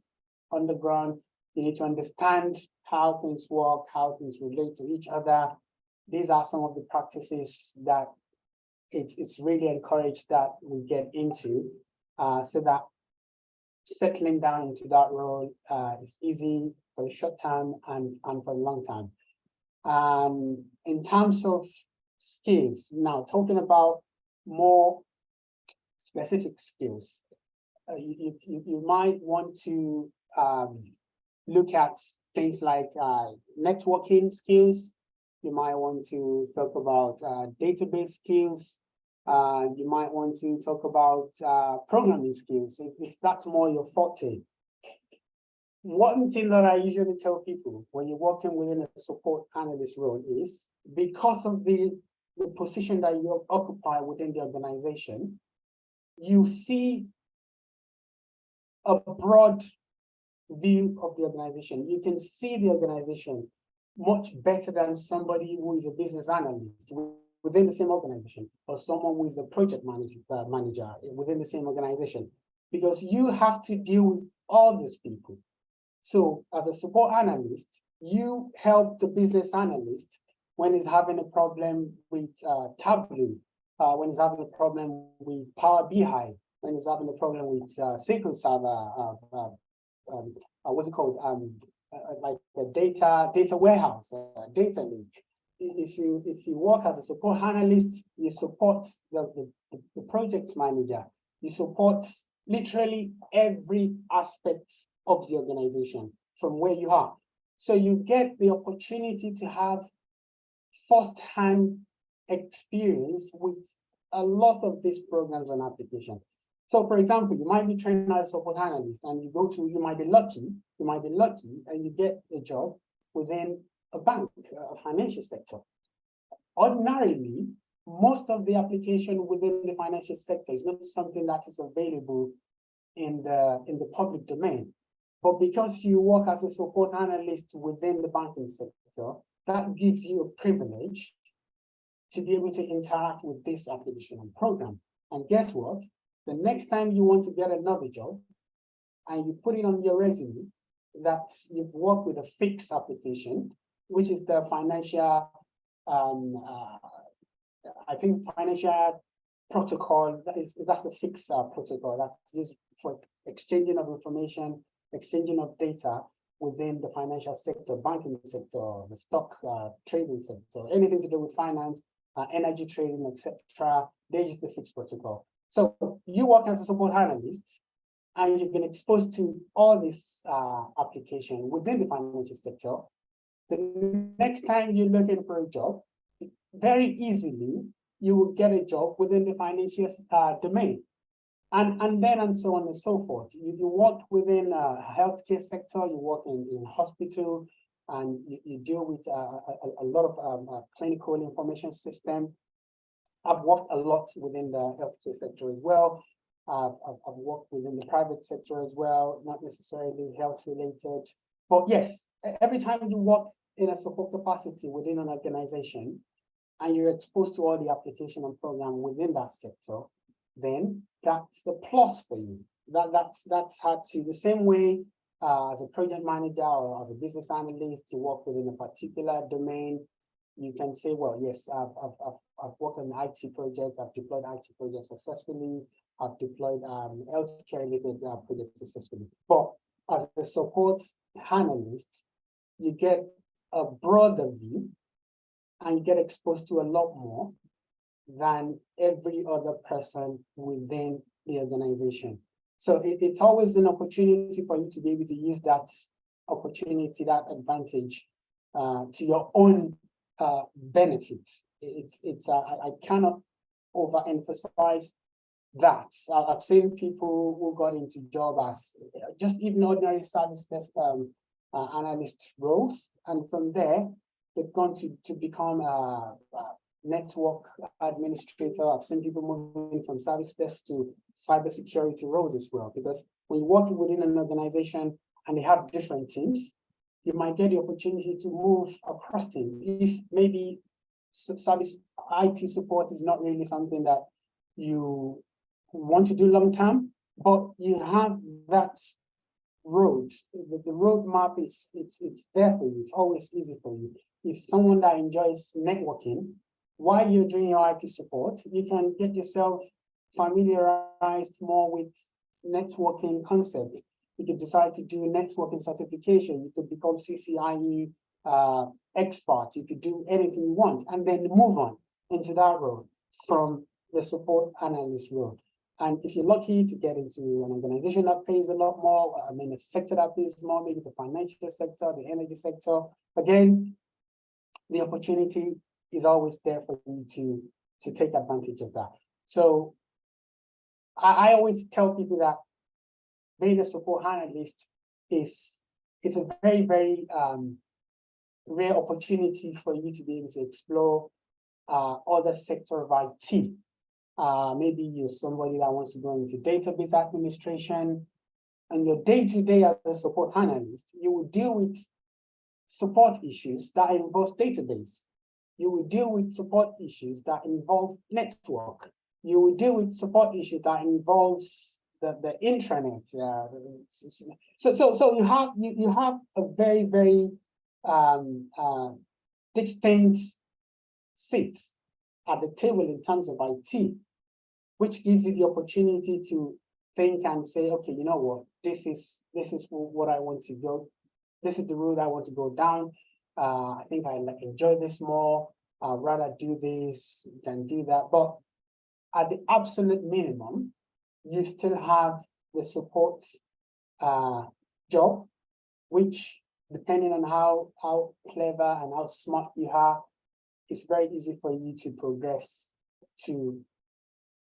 on the ground, you need to understand how things work, how things relate to each other. These are some of the practices that it's really encouraged that we get into, so that settling down into that role is easy for a short time and for a long time. In terms of skills, now talking about more specific skills, you might want to look at things like networking skills. You might want to talk about database skills. You might want to talk about programming skills if that's more your forte. One thing that I usually tell people when you're working within a support analyst role is because of the position that you occupy within the organization, you see a broad view of the organization. You can see the organization much better than somebody who is a business analyst within the same organization, or someone who is a project manager within the same organization, because you have to deal with all these people. So as a support analyst, you help the business analyst when he's having a problem with Tableau, when he's having a problem with Power BI, when he's having a problem with SQL Server, what's it called? Like the data warehouse, data lake. If you work as a support analyst, you support the project manager, you support literally every aspect of the organization from where you are. So you get the opportunity to have first-hand experience with a lot of these programs and applications. So for example, you might be trained as a support analyst and you might be lucky and you get a job within a bank, a financial sector. Ordinarily, most of the application within the financial sector is not something that is available in the public domain. But because you work as a support analyst within the banking sector, that gives you a privilege to be able to interact with this application and program. And guess what? The next time you want to get another job and you put it on your resume that you've worked with a fixed application, which is the financial, I think financial protocol, that's the fixed protocol that's used for exchanging of information, exchanging of data within the financial sector, banking sector, the stock trading sector, anything to do with finance, energy trading, etc. They use the fixed protocol. So you work as a support analyst and you've been exposed to all this application within the financial sector. The next time you're looking for a job, very easily you will get a job within the financial domain. And so on and so forth. You work within a healthcare sector, you work in hospital, and you deal with a lot of clinical information system. I've worked a lot within the healthcare sector as well. I've worked within the private sector as well, not necessarily health related. But yes, every time you work in a support capacity within an organization and you're exposed to all the application and program within that sector, then that's a plus for you. That's hard to, the same way as a project manager or as a business analyst to work within a particular domain, you can say, well, yes, I've worked on an IT project, I've deployed IT projects successfully, I've deployed healthcare related projects successfully. But as a support analyst, you get a broader view and you get exposed to a lot more than every other person within the organization. So it's always an opportunity for you to be able to use that opportunity, that advantage to your own benefit. I cannot overemphasize that. I've seen people who got into job as just even ordinary service desk analyst roles, and from there they've gone to become a network administrator. I've seen people moving from service desk to cybersecurity roles as well, because when you're working within an organization and they have different teams, you might get the opportunity to move across teams. If maybe service IT support is not really something that you want to do long term, but you have that road. The roadmap is it's there for you. It's always easy for you. If someone that enjoys networking, while you're doing your IT support, you can get yourself familiarized more with networking concept. You could decide to do networking certification. You could become CCIE expert. You could do anything you want, and then move on into that role from the support analyst role. And if you're lucky to get into an organization that pays a lot more, I mean, a sector that pays more, maybe the financial sector, the energy sector, again, the opportunity is always there for you to take advantage of that. So I always tell people that being a support analyst it's a very, very rare opportunity for you to be able to explore other sector of IT. Maybe you're somebody that wants to go into database administration, and your day-to-day as a support analyst, you will deal with support issues that involve database. You will deal with support issues that involve network. You will deal with support issues that involves the intranet. So you have a very, very distinct seat at the table in terms of IT, which gives you the opportunity to think and say, okay, you know what, this is what I want to go. This is the route I want to go down. I think I enjoy this more. I'd rather do this than do that. But at the absolute minimum, you still have the support job, which, depending on how clever and how smart you are, it's very easy for you to progress to,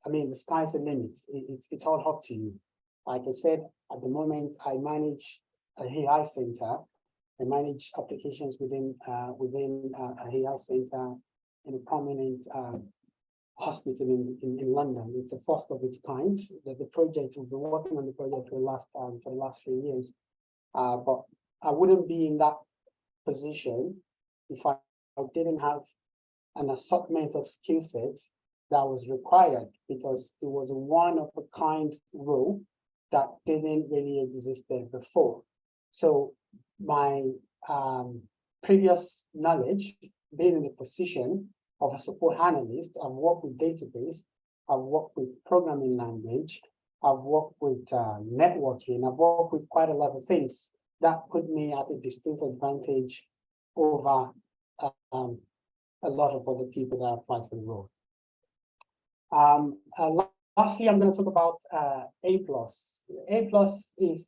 I mean, the sky's the limit. It's all up to you. Like I said, at the moment, I manage a AI center. I manage applications within a AI center in a prominent hospital in London. It's the first of its kind. The project, we've been working on the project for the last 3 years. But I wouldn't be in that position if I didn't have an assortment of skill sets that was required, because it was a one-of-a-kind role that didn't really exist there before. So my previous knowledge, being in the position of a support analyst, I've worked with database, I've worked with programming language, I've worked with networking, I've worked with quite a lot of things that put me at a distinct advantage over a lot of other people that applied for the role. Lastly, I'm going to talk about A+. A+ is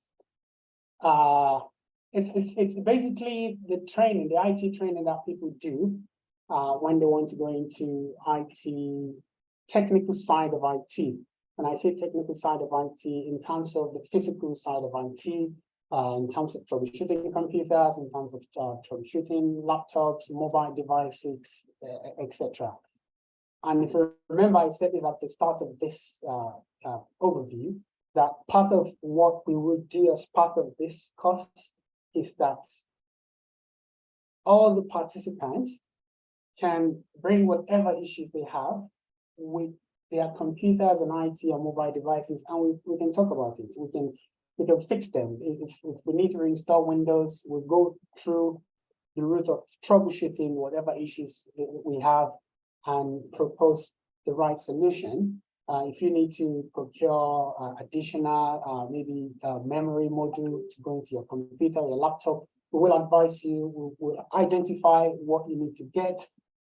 it's basically the training, the IT training that people do when they want to go into IT, technical side of IT. And I say technical side of IT in terms of the physical side of IT, in terms of troubleshooting computers, in terms of troubleshooting laptops, mobile devices, etc. And if you remember, I said this at the start of this overview, that part of what we would do as part of this course is that all the participants can bring whatever issues they have with their computers and IT or mobile devices, and we can talk about it. We can fix them. If we need to reinstall Windows, we'll go through the route of troubleshooting whatever issues we have and propose the right solution. If you need to procure additional maybe memory module to go into your computer, your laptop, we will advise you, we'll identify what you need to get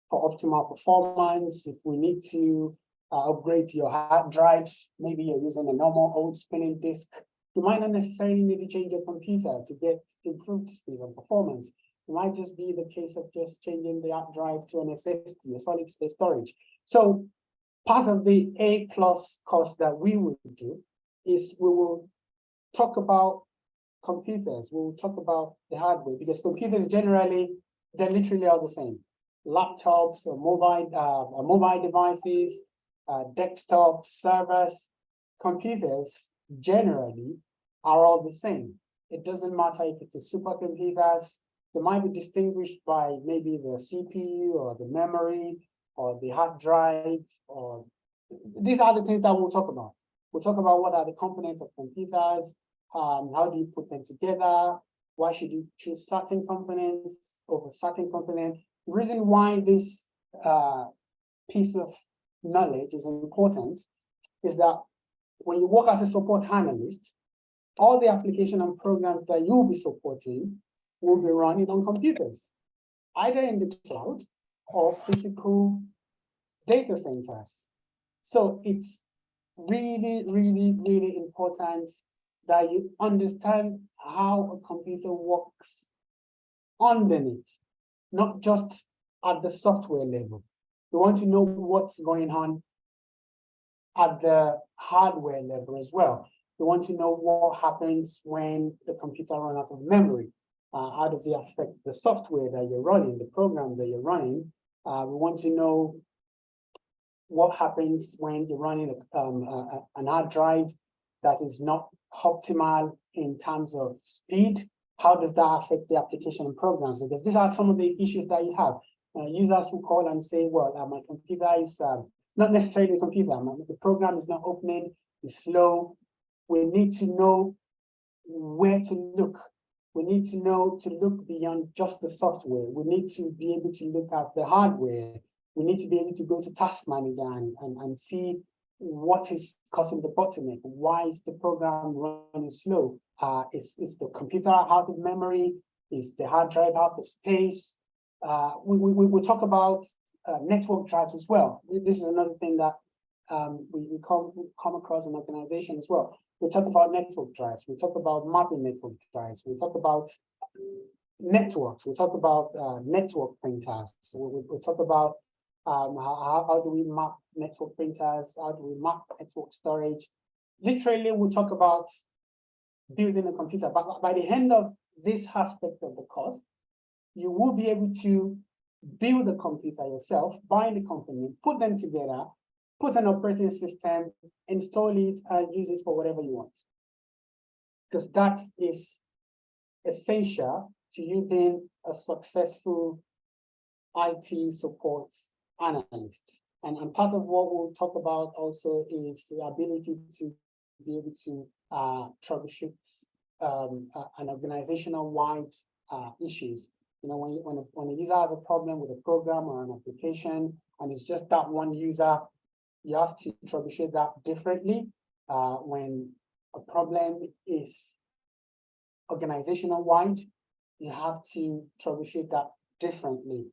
for optimal performance. If we need to upgrade your hard drive, maybe you're using a normal old spinning disk, you might not necessarily need to change your computer to get improved speed and performance. It might just be the case of just changing the hard drive to an SSD, a solid state storage. So part of the A+ course that we will do is we will talk about computers. We will talk about the hardware, because computers generally, they're literally all the same. Laptops, or mobile devices, desktops, servers, computers generally are all the same. It doesn't matter if it's a supercomputers. They might be distinguished by maybe the CPU or the memory or the hard drive, or these are the things that we'll talk about. We'll talk about what are the components of computers, how do you put them together, why should you choose certain components over certain components. The reason why this piece of knowledge is important is that when you work as a support analyst, all the application and programs that you'll be supporting will be running on computers, either in the cloud or physical data centers. So it's really, really, really important that you understand how a computer works underneath, not just at the software level. You want to know what's going on at the hardware level as well. You want to know what happens when the computer runs out of memory. How does it affect the software that you're running, the program that you're running? We want to know what happens when you're running an hard drive that is not optimal in terms of speed. How does that affect the application and programs? Because these are some of the issues that you have. Users who call and say, well, my computer is not necessarily the computer, the program is not opening, it's slow. We need to know where to look. We need to know to look beyond just the software. We need to be able to look at the hardware. We need to be able to go to Task Manager and see what is causing the bottleneck. Why is the program running slow? Is the computer out of memory? Is the hard drive out of space? We talk about network drives as well. This is another thing that we come across in organization as well. We talk about network drives. We talk about mapping network drives. We talk about networks. We talk about network printers. We talk about how do we map network printers? How do we map network storage? Literally, we talk about building a computer. But by the end of this aspect of the course, you will be able to build the computer yourself, buy the component, put them together, put an operating system, install it, and use it for whatever you want. Because that is essential to you being a successful IT support analyst. And part of what we'll talk about also is the ability to be able to troubleshoot an organizational-wide issues. You know, when a user has a problem with a program or an application, and it's just that one user, you have to troubleshoot that differently. When a problem is organizational-wide, you have to troubleshoot that differently.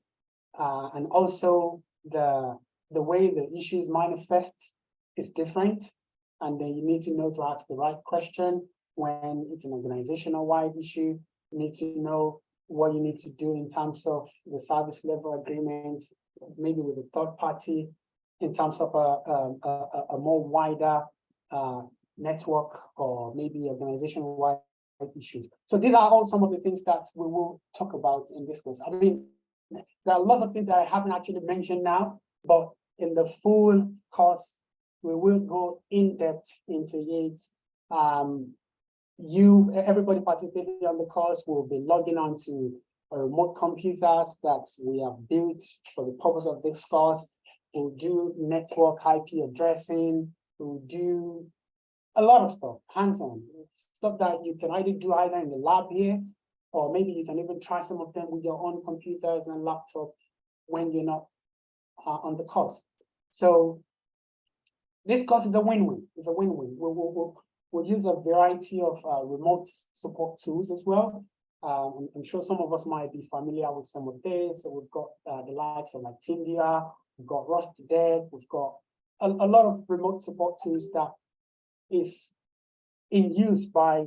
And also the way the issues manifest is different. And then you need to know to ask the right question when it's an organizational-wide issue. You need to know what you need to do in terms of the service level agreements, maybe with a third party, in terms of a more wider network or maybe organization-wide issues. So these are all some of the things that we will talk about in this course. I mean, there are lots of things that I haven't actually mentioned now, but in the full course, we will go in depth into it. Everybody participating on the course will be logging on to remote computers that we have built for the purpose of this course. We'll do network IP addressing. We'll do a lot of stuff, hands-on, stuff that you can either do either in the lab here, or maybe you can even try some of them with your own computers and laptops when you're not on the course. So this course is a win-win. It's a win-win. We'll use a variety of remote support tools as well. I'm sure some of us might be familiar with some of these. So we've got the likes of like TeamViewer, we've got Rust2Dev, we've got a lot of remote support tools that is in use by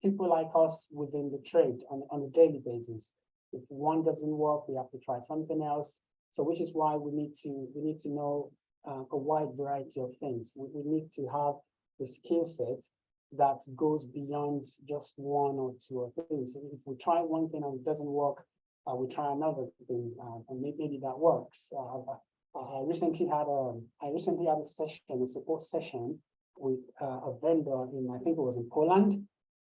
people like us within the trade on a daily basis. If one doesn't work, we have to try something else. So which is why we need to know a wide variety of things. We need to have the skill set that goes beyond just one or two things. If we try one thing and it doesn't work, we try another thing, and maybe that works. I recently had a session, a support session with a vendor I think it was in Poland,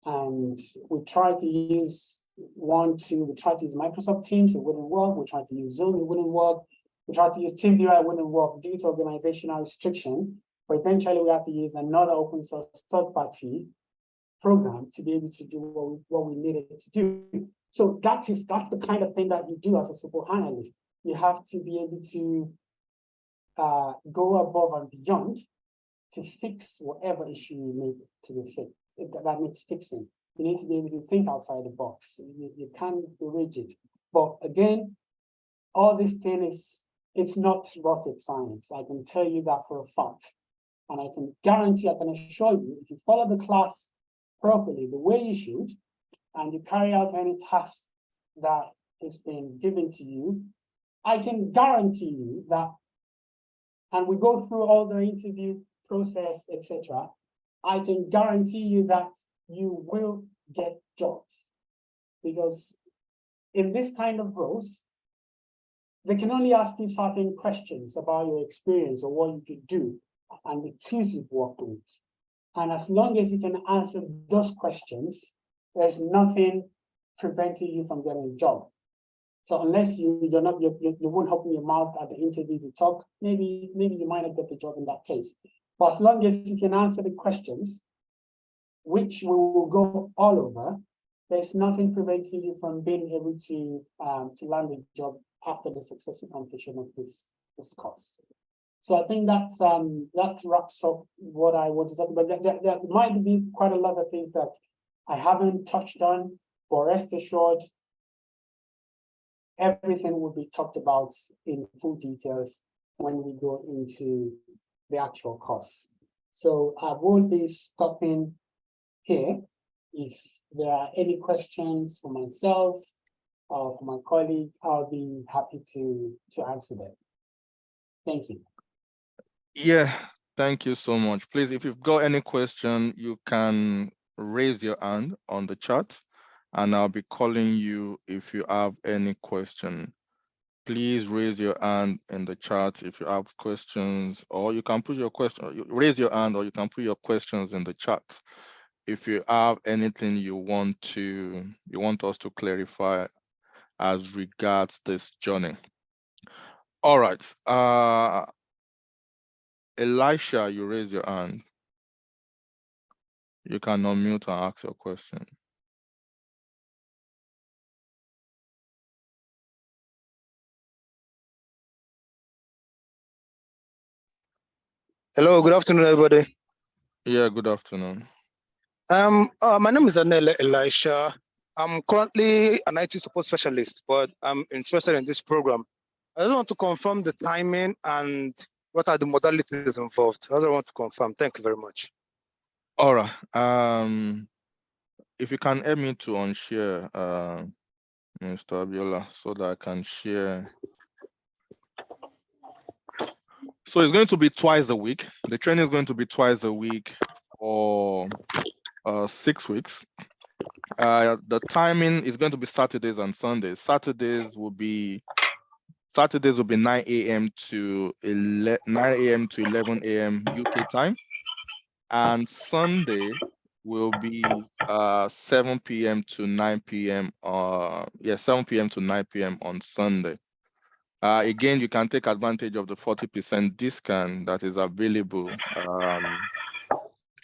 and we tried to use we tried to use Microsoft Teams, it wouldn't work. We tried to use Zoom, it wouldn't work. We tried to use TeamViewer, it wouldn't work due to organizational restriction. But eventually we had to use another open source third-party program to be able to do what we needed to do. So that's the kind of thing that you do as a support analyst. You have to be able to go above and beyond to fix whatever issue you need to be fixed. That needs fixing. You need to be able to think outside the box. You can't be rigid. But again, all this thing it's not rocket science. I can tell you that for a fact. And I can guarantee, I can assure you, if you follow the class properly, the way you should, and you carry out any task that has been given to you, I can guarantee you that, and we go through all the interview process, etc., I can guarantee you that you will get jobs. Because in this kind of roles, they can only ask you certain questions about your experience or what you could do and the tools you've worked with. And as long as you can answer those questions, there's nothing preventing you from getting a job. So unless you won't open your mouth at the interview to talk, maybe you might not get the job in that case. But as long as you can answer the questions, which we will go all over, there's nothing preventing you from being able to land a job after the successful completion of this course. So I think that wraps up what I wanted to talk about. There might be quite a lot of things that I haven't touched on, but rest assured, everything will be talked about in full details when we go into the actual course. So I will be stopping here. If there are any questions for myself or for my colleague, I'll be happy to answer them. Thank you. Yeah, thank you so much. Please, if you've got any question, you can raise your hand on the chat and I'll be calling you if you have any question. Please raise your hand in the chat if you have questions, or you can put your question, raise your hand, or you can put your questions in the chat. If you have anything you want us to clarify as regards this journey. All right. Elisha, you raise your hand. You can unmute and ask your question. Hello, good afternoon, everybody. Yeah, good afternoon. My name is Elisha. I'm currently an IT support specialist, but I'm interested in this program. I just want to confirm the timing and what are the modalities involved. I want to confirm. Thank you very much. All right. If you can help me to unshare, Mr. Abiola, so that I can share. So it's going to be twice a week. The training is going to be twice a week for 6 weeks. The timing is going to be Saturdays and Sundays. Saturdays will be 9 a.m. to 11 a.m. UK time, and Sunday will be 7 p.m. to 9 p.m. 7 p.m. to 9 p.m. on Sunday. Again, you can take advantage of the 40% discount that is available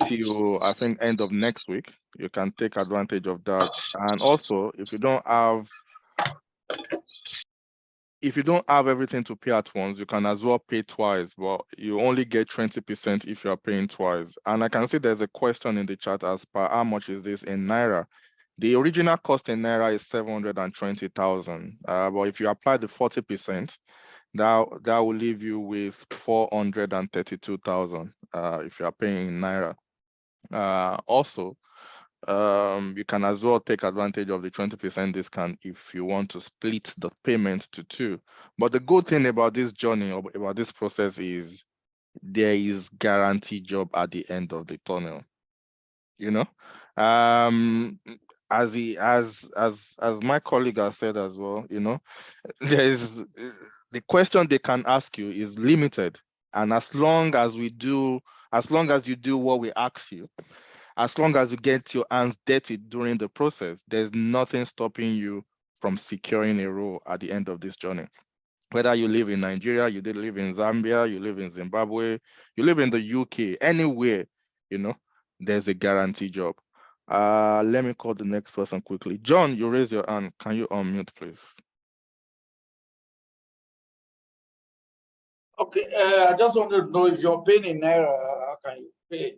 till I think end of next week. You can take advantage of that. And also, if you don't have everything to pay at once, you can as well pay twice, but you only get 20% if you are paying twice. And I can see there's a question in the chat as per how much is this in Naira. The original cost in Naira is 720,000. But if you apply the 40%, that will leave you with 432,000 if you are paying in Naira. Also, you can as well take advantage of the 20% discount if you want to split the payment to two. But the good thing about this journey, or about this process, is there is guaranteed job at the end of the tunnel. You know, as my colleague has said as well, you know, the question they can ask you is limited, and as long as you do what we ask you, as long as you get your hands dirty during the process, there's nothing stopping you from securing a role at the end of this journey. Whether you live in Nigeria, you did live in Zambia, you live in Zimbabwe, you live in the UK, anywhere, you know, there's a guaranteed job. Let me call the next person quickly. John, you raise your hand. Can you unmute, please? Okay, I just wanted to know if you're paying in Naira, how can you pay?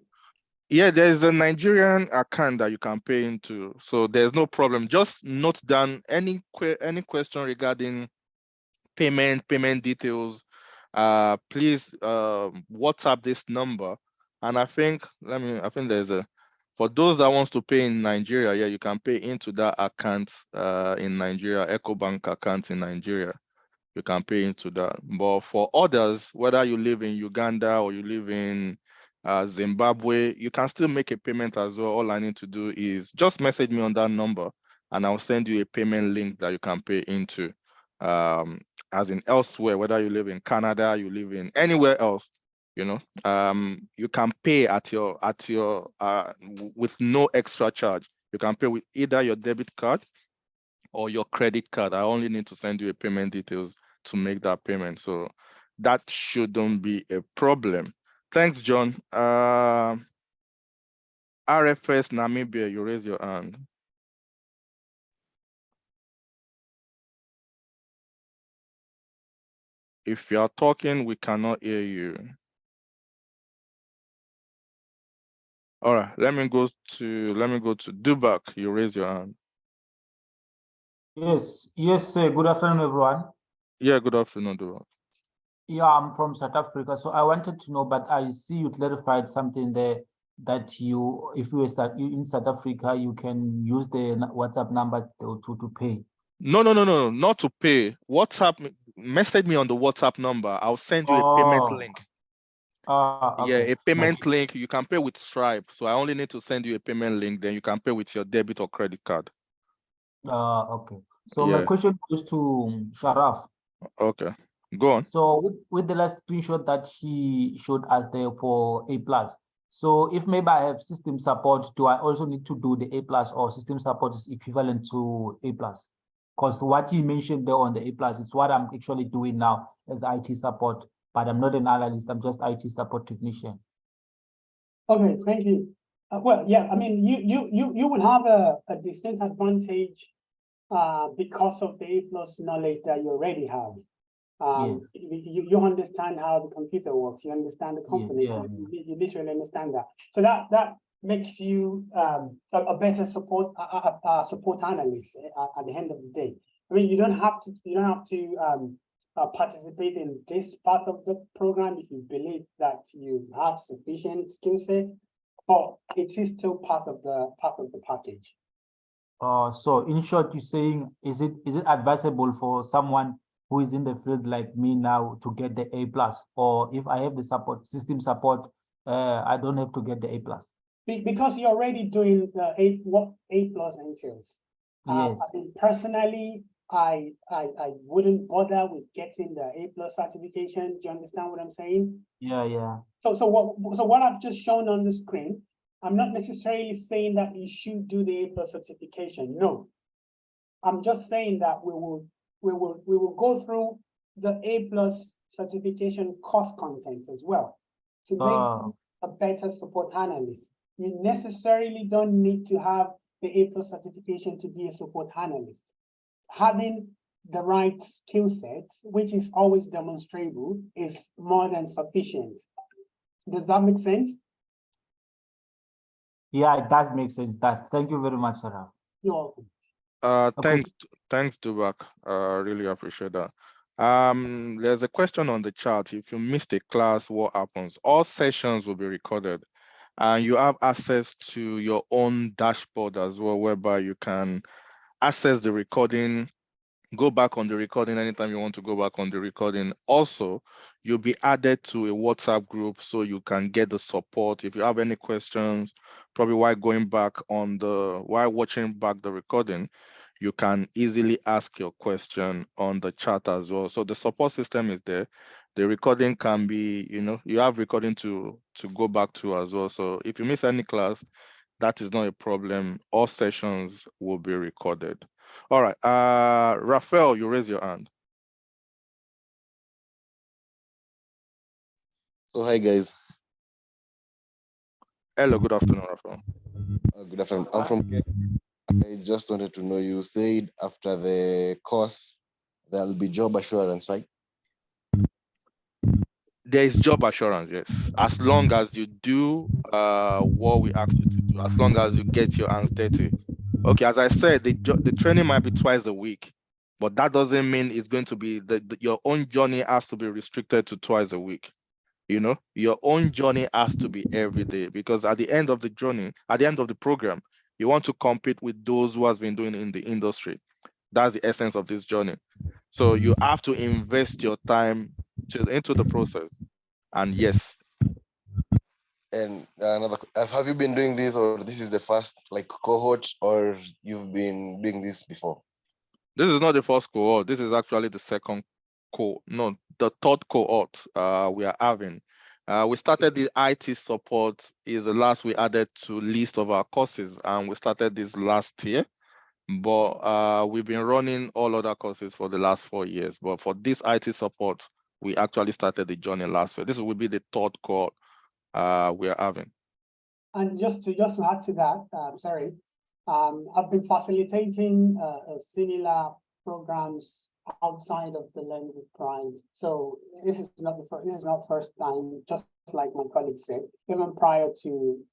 Yeah, there's a Nigerian account that you can pay into, so there's no problem. Just note down any question regarding payment details. Please WhatsApp this number, And I think there's for those that wants to pay in Nigeria, yeah, you can pay into that account in Nigeria, EcoBank account in Nigeria. You can pay into that. But for others, whether you live in Uganda or you live in Zimbabwe, you can still make a payment as well. All I need to do is just message me on that number and I'll send you a payment link that you can pay into. As in elsewhere, whether you live in Canada, you live in anywhere else, you can pay with no extra charge. You can pay with either your debit card or your credit card. I only need to send you a payment details to make that payment. So that shouldn't be a problem. Thanks, John. RFS Namibia, you raise your hand. If you are talking, we cannot hear you. All right, let me go to Dubak. You raise your hand. Yes, good afternoon, everyone. Yeah, good afternoon, Dubak. Yeah, I'm from South Africa, so I wanted to know, but I see you clarified something there that if you in South Africa, you can use the WhatsApp number to pay. No, not to pay. WhatsApp, message me on the WhatsApp number. I'll send you a payment link. Okay. Yeah, a payment link. You can pay with Stripe. So I only need to send you a payment link. Then you can pay with your debit or credit card. Okay. So Yeah. my question goes to Sharaf. Okay, go on. So with the last screenshot that he showed us there for A+, so if maybe I have system support, do I also need to do the A+, or system support is equivalent to A+? Because what you mentioned there on the A+ is what I'm actually doing now as IT support, but I'm not an analyst, I'm just IT support technician. Okay, thank you. Well, yeah, I mean, you will have a distinct advantage because of the A+ knowledge that you already have. You understand how the computer works, you understand the components, you literally understand that. So that makes you a better support analyst at the end of the day. I mean, you don't have to participate in this part of the program if you believe that you have sufficient skill set, but it is still part of the package. So in short, you're saying, is it advisable for someone who is in the field like me now to get the A+, or if I have the system support, I don't have to get the A+? Because you're already doing what A+ entails. Yes. I mean, personally, I wouldn't bother with getting the A+ certification. Do you understand what I'm saying? Yeah. So what I've just shown on the screen, I'm not necessarily saying that you should do the A+ certification. No, I'm just saying that we will go through the A+ certification course content as well to make you a better support analyst. You necessarily don't need to have the A+ certification to be a support analyst. Having the right skill sets, which is always demonstrable, is more than sufficient. Does that make sense? Yeah, it does make sense. Thank you very much, Sarah. You're welcome. Thanks, Dubak. Really appreciate that. There's a question on the chat. If you missed a class, what happens? All sessions will be recorded, and you have access to your own dashboard as well, whereby you can access the recording, go back on the recording anytime you want to go back on the recording. Also, you'll be added to a WhatsApp group so you can get the support. If you have any questions, probably while watching back the recording, you can easily ask your question on the chat as well. So the support system is there. The recording can be, you have recording to go back to as well. So if you miss any class, that is not a problem. All sessions will be recorded. All right, Raphael, you raise your hand. So hi guys. Hello, good afternoon, Raphael. Good afternoon. I'm from. I just wanted to know. You said after the course there'll be job assurance, right? There is job assurance, yes. As long as you do what we ask you to do, as long as you get your hands dirty. Okay, as I said, the training might be twice a week, but that doesn't mean it's going to be your own journey has to be restricted to twice a week. You know, your own journey has to be every day, because at the end of the journey, at the end of the program, you want to compete with those who has been doing it in the industry. That's the essence of this journey. So you have to invest your time into the process. And yes. And another, have you been doing this, or this is the first like cohort, or you've been doing this before? This is not the first cohort. This is actually the the third cohort we are having. We started the IT support is the last we added to list of our courses, and we started this last year. But we've been running all other courses for the last 4 years. But for this IT support, we actually started the journey last year. This will be the third cohort we are having. And just to add to that, I've been facilitating similar programs outside of the Learn with Pride. So this is not first time. Just like my colleague said, even prior to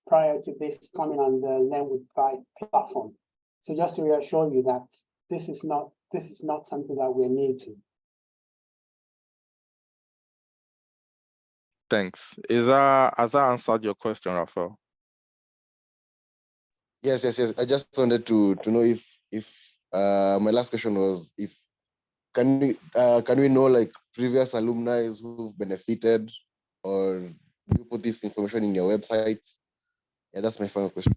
this coming on the Learn with Pride platform. So just to reassure you that this is not something that we're new to. Thanks. Has that answered your question, Raphael? Yes. I just wanted to know if my last question was, if can we know like previous alumni who've benefited, or do you put this information in your website? Yeah, that's my final question.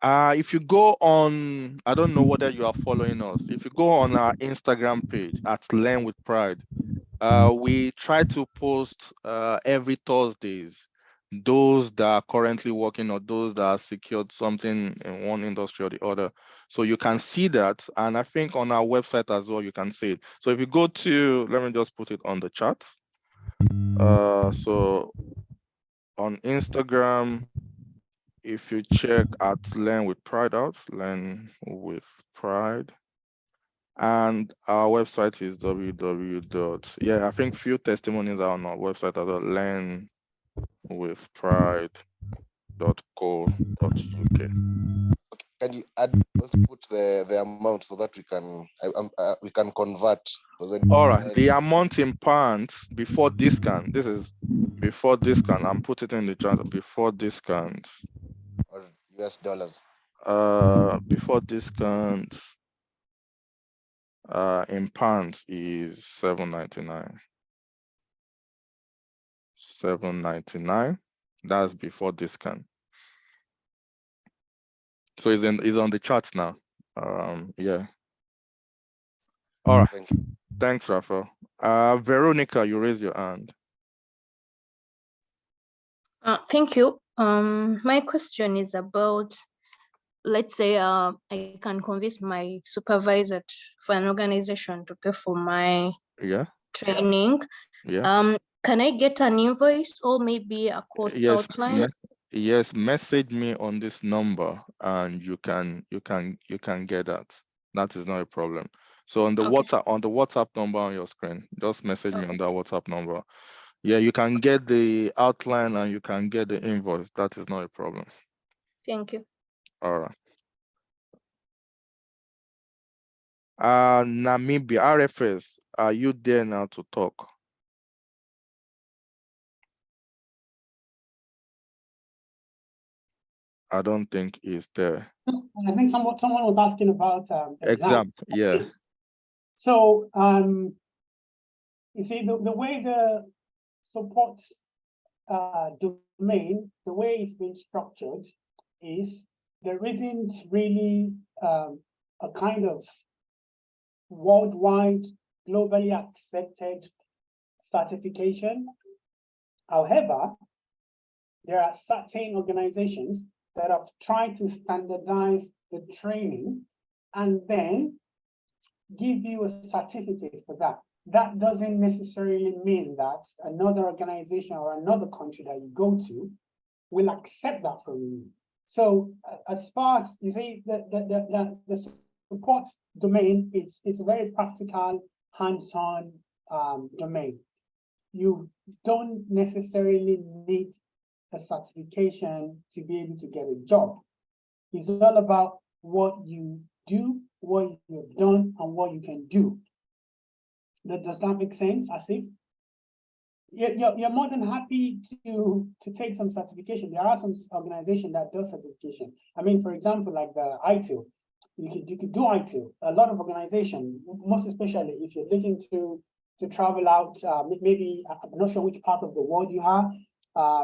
If you go on, I don't know whether you are following us. If you go on our Instagram page at Learn with Pride, we try to post every Thursdays those that are currently working or those that have secured something in one industry or the other. So you can see that, and I think on our website as well you can see it. So if you go to, let me just put it on the chat. So on Instagram, if you check at Learn with Pride out, Learn with Pride. And our website is I think few testimonies are on our website at learnwithpride.co.uk. Can you also put the amount so that we can convert? All right, the amount in pounds before discount. This is before discount. I'm putting it in the chat before discount. Or US dollars. Before discount. In pounds is $7.99. $7.99. That's before discount. So it's on the charts now. Yeah. All right. Thank you. Thanks, Rafael. Veronica, you raise your hand. Thank you. My question is about, let's say I can convince my supervisor for an organization to pay for my training. Yeah. Can I get an invoice or maybe a course outline? Yes, message me on this number and you can get that. That is not a problem. So on the WhatsApp number on your screen, just message me on that WhatsApp number. Yeah, you can get the outline and you can get the invoice. That is not a problem. Thank you. All right. Namibia, RFS, are you there now to talk? I don't think he's there. I think someone was asking about exam. Yeah. So you see the way the support domain, the way it's been structured is there isn't really a kind of worldwide, globally accepted certification. However, there are certain organizations that have tried to standardize the training and then give you a certificate for that. That doesn't necessarily mean that another organization or another country that you go to will accept that from you. So as far as you see, the support domain, it's a very practical, hands-on domain. You don't necessarily need a certification to be able to get a job. It's all about what you do, what you've done, and what you can do. Does that make sense, Asif? you're more than happy to take some certification. There are some organizations that do certification. I mean, for example, like the ITIL, you could do ITIL. A lot of organizations, most especially if you're looking to travel out, maybe I'm not sure which part of the world you are.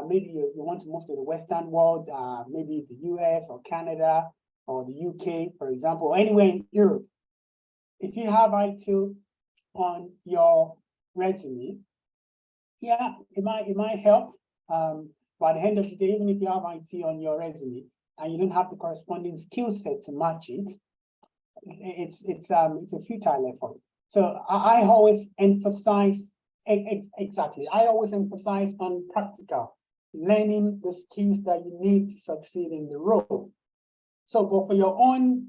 Maybe you want to move to the Western world, maybe the US or Canada or the UK, for example, or anywhere in Europe. If you have ITIL on your resume, yeah, it might help. By the end of the day, even if you have IT on your resume and you don't have the corresponding skill set to match it, it's a futile effort. So I always emphasize exactly. I always emphasize on practical, learning the skills that you need to succeed in the role. So, but for your own,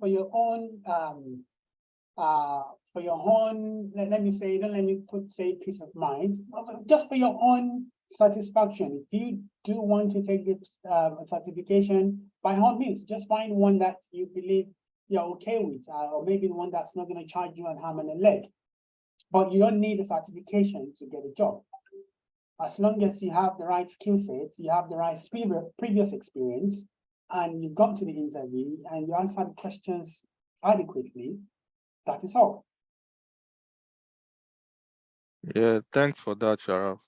let me say, don't let me say peace of mind, just for your own satisfaction. If you do want to take this certification, by all means, just find one that you believe you're okay with, or maybe one that's not going to charge you an arm and a leg. But you don't need a certification to get a job. As long as you have the right skill sets, you have the right previous experience, and you got to the interview and you answered the questions adequately, that is all. Yeah, thanks for that, Sharaf.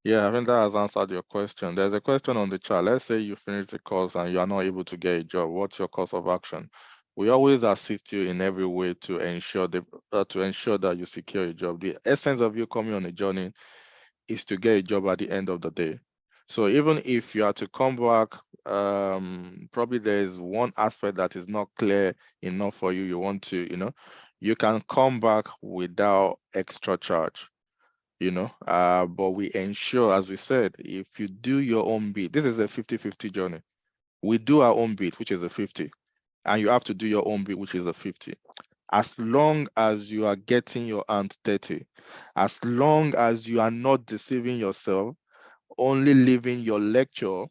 Yeah, I think that has answered your question. There's a question on the chat. Let's say you finish the course and you are not able to get a job. What's your course of action? We always assist you in every way to ensure that you secure a job. The essence of you coming on a journey is to get a job at the end of the day. So even if you are to come back, probably there's one aspect that is not clear enough for you. You want to, you can come back without extra charge. But we ensure, as we said, if you do your own bit, this is a 50-50 journey. We do our own bit, which is a 50, and you have to do your own bit, which is a 50. As long as you are getting your hands dirty, as long as you are not deceiving yourself, only leaving your lecture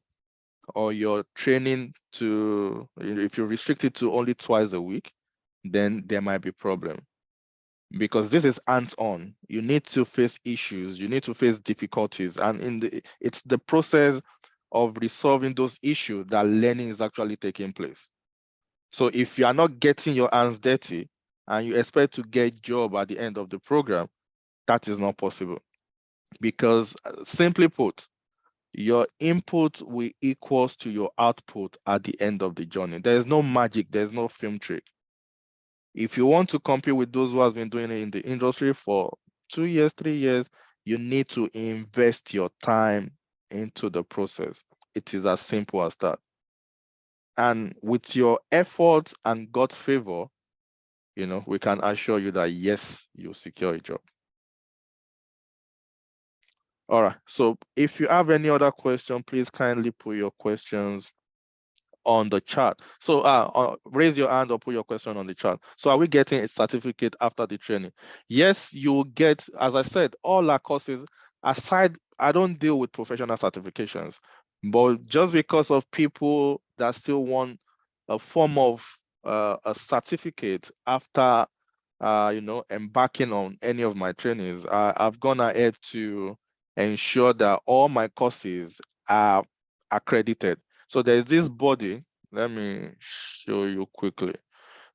or your training if you restrict it to only twice a week, then there might be problem. Because this is hands-on. You need to face issues, you need to face difficulties, and it's the process of resolving those issues that learning is actually taking place. So if you are not getting your hands dirty and you expect to get a job at the end of the program, that is not possible. Because simply put, your input will equals to your output at the end of the journey. There is no magic, there's no film trick. If you want to compete with those who have been doing it in the industry for 2 years, 3 years, you need to invest your time into the process. It is as simple as that. And with your effort and God's favor, we can assure you that yes, you'll secure a job. All right. So if you have any other question, please kindly put your questions on the chat. So raise your hand or put your question on the chat. So are we getting a certificate after the training? Yes, you will get, as I said, all our courses aside. I don't deal with professional certifications, but just because of people that still want a form of a certificate after embarking on any of my trainings, I've gone ahead to ensure that all my courses are accredited. So there's this body. Let me show you quickly.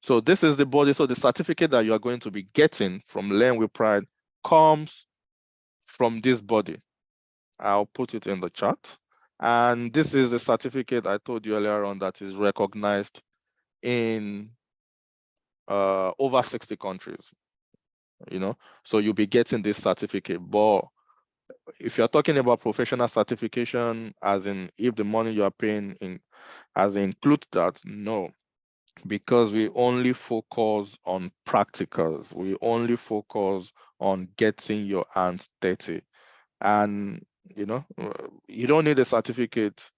So this is the body. So the certificate that you are going to be getting from Learn with Pride comes from this body. I'll put it in the chat. And this is the certificate I told you earlier on that is recognized in over 60 countries. So you'll be getting this certificate. But if you're talking about professional certification, as in if the money you are paying includes that, no, because we only focus on practicals. We only focus on getting your hands dirty. And you don't need a certificate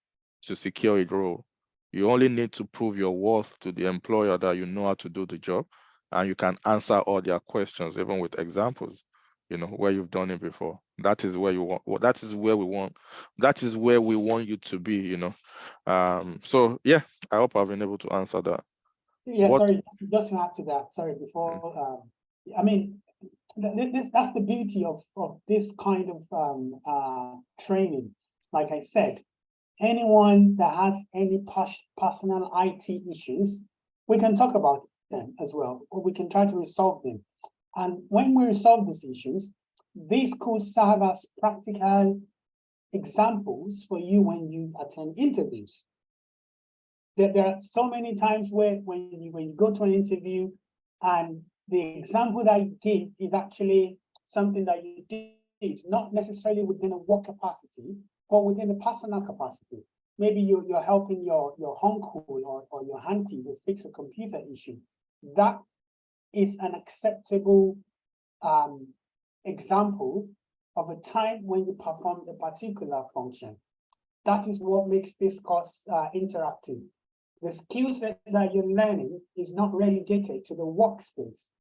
to secure a role. You only need to prove your worth to the employer that you know how to do the job, and you can answer all their questions, even with examples, where you've done it before. That is where you want. Well, that is where we want. That is where we want you to be. So yeah, I hope I've been able to answer that. Yeah, sorry, just to add to that. Sorry, before I mean, that's the beauty of this kind of training. Like I said, anyone that has any personal IT issues, we can talk about them as well, or we can try to resolve them. And when we resolve these issues, these could serve as practical examples for you when you attend interviews. There are so many times where when you go to an interview and the example that you give is actually something that you did, not necessarily within a work capacity, but within a personal capacity. Maybe you're helping your uncle or your auntie to fix a computer issue. That is an acceptable example of a time when you performed a particular function. That is what makes this course interactive. The skill set that you're learning is not relegated to the workspace.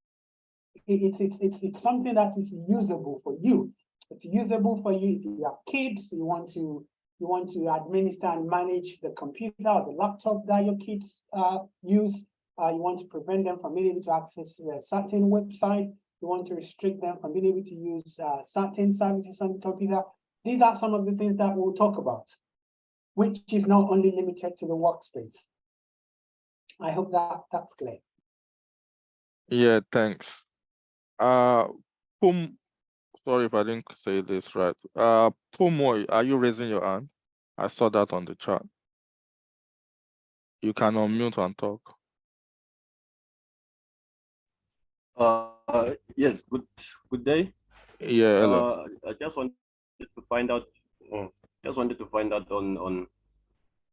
It's something that is usable for you. It's usable for you if you have kids, you want to administer and manage the computer or the laptop that your kids use. You want to prevent them from being able to access a certain website. You want to restrict them from being able to use certain services on the computer. These are some of the things that we'll talk about, which is not only limited to the workspace. I hope that's clear. Yeah, thanks. Pum, sorry if I didn't say this right. Pumoy, are you raising your hand? I saw that on the chat. You can unmute and talk. Yes, good day. Yeah, hello. I just wanted to find out on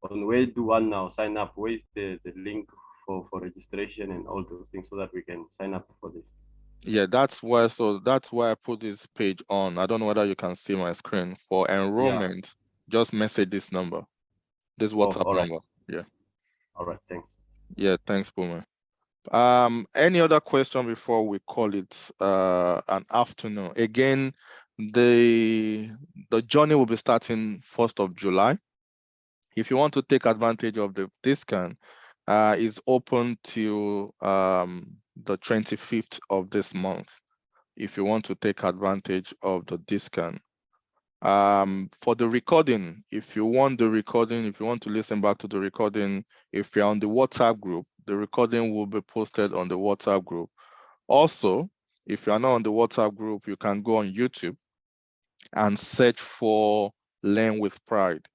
where do one now sign up? Where is the link for registration and all those things so that we can sign up for this? Yeah, that's why I put this page on. I don't know whether you can see my screen. For enrollment, just message this number, this WhatsApp number. Yeah. All right, thanks. Yeah, thanks, Pumoy. Any other question before we call it an afternoon? Again, the journey will be starting 1st of July. If you want to take advantage of the discount, it's open till the 25th of this month. If you want to take advantage of the discount. For the recording, if you want to listen back to the recording, if you're on the WhatsApp group, the recording will be posted on the WhatsApp group. Also, if you're not on the WhatsApp group, you can go on YouTube and search for Learn with Pride.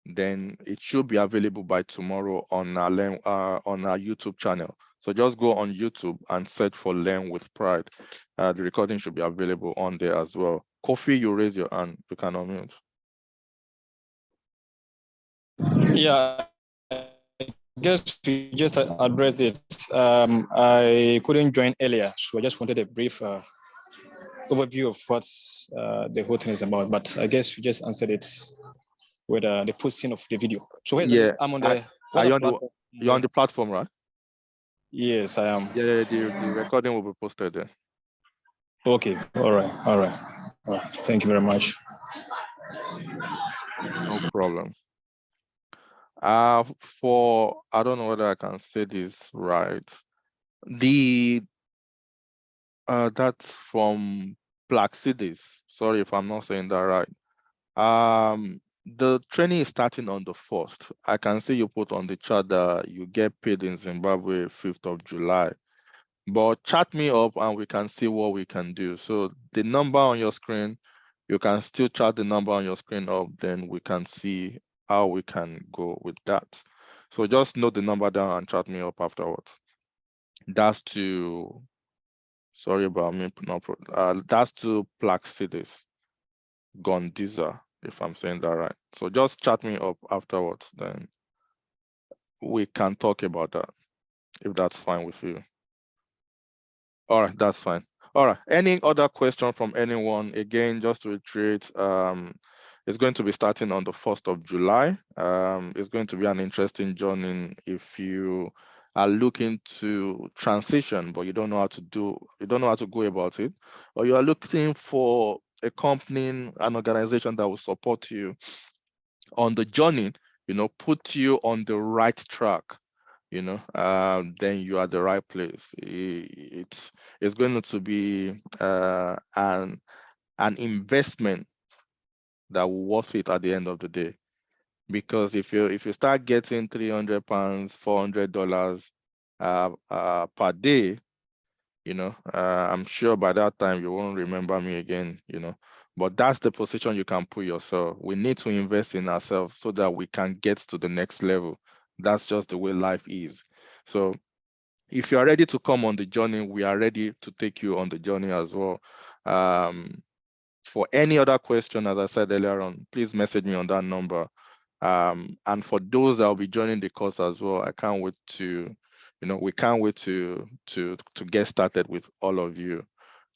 Then it should be available by tomorrow on our YouTube channel. So just go on YouTube and search for Learn with Pride. The recording should be available on there as well. Kofi, you raise your hand. You can unmute. Yeah, I guess we just addressed it. I couldn't join earlier, so I just wanted a brief overview of what the whole thing is about. But I guess you just answered it with the posting of the video. So Yeah, I'm on the. You're on the platform, right? Yes, I am. Yeah, the recording will be posted there. Okay. All right. Thank you very much. No problem. I don't know whether I can say this right. That's from Plaxides. Sorry if I'm not saying that right. The training is starting on the 1st. I can see you put on the chat that you get paid in Zimbabwe 5th of July. But chat me up and we can see what we can do. So the number on your screen, you can still chat the number on your screen up, then we can see how we can go with that. So just note the number down and chat me up afterwards. That's to, sorry about me, that's to Plaxides Gondiza, if I'm saying that right. So just chat me up afterwards, then we can talk about that, if that's fine with you. All right, that's fine. All right, any other question from anyone? Again, just to reiterate, it's going to be starting on the 1st of July. It's going to be an interesting journey if you are looking to transition, but you don't know how to go about it, or you are looking for a company, an organization that will support you on the journey, put you on the right track. then you are at the right place. It's going to be an investment that will worth it at the end of the day. Because if you start getting £300, $400 per day, I'm sure by that time you won't remember me again, But that's the position you can put yourself. We need to invest in ourselves so that we can get to the next level. That's just the way life is. So if you are ready to come on the journey, we are ready to take you on the journey as well. For any other question, as I said earlier on, please message me on that number. And for those that will be joining the course as well, I can't wait to, we can't wait to get started with all of you.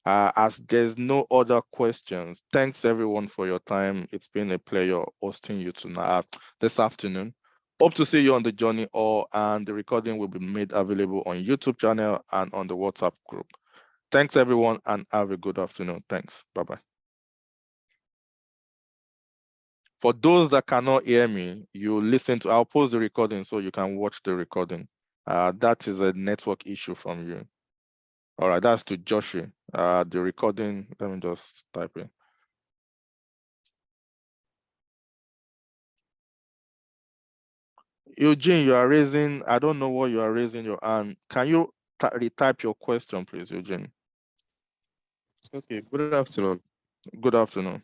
As there's no other questions, thanks everyone for your time. It's been a pleasure hosting you tonight, this afternoon. Hope to see you on the journey, and the recording will be made available on YouTube channel and on the WhatsApp group. Thanks everyone, and have a good afternoon. Thanks. Bye-bye. For those that cannot hear me, I'll post the recording so you can watch the recording. That is a network issue from you. All right, that's to Joshua. The recording, let me just type in. Eugene, you are raising, I don't know what you are raising your hand. Can you retype your question, please, Eugene? Okay, good afternoon. Good afternoon.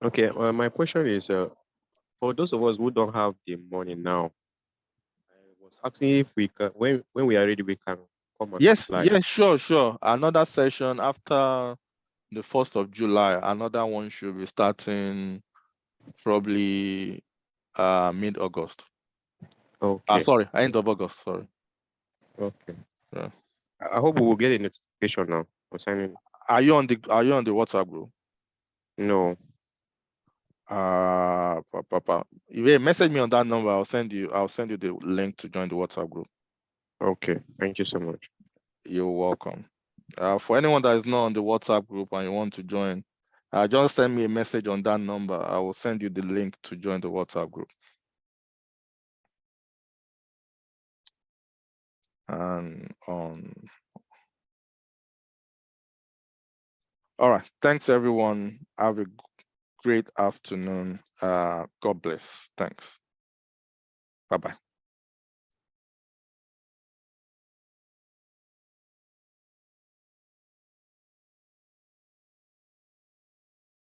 Okay, my question is, for those of us who don't have the money now, I was asking if we can, when we are ready, we can come and Yes, apply. yes, sure. Another session after the 1st of July, another one should be starting probably mid-August. Okay. Sorry, end of August, sorry. Okay. Yeah. I hope we will get a notification now concerning. Are you on the WhatsApp group? No. If you message me on that number, I'll send you the link to join the WhatsApp group. Okay, thank you so much. You're welcome. For anyone that is not on the WhatsApp group and you want to join, just send me a message on that number. I will send you the link to join the WhatsApp group. And all right, thanks everyone. Have a great afternoon. God bless. Thanks. Bye-bye.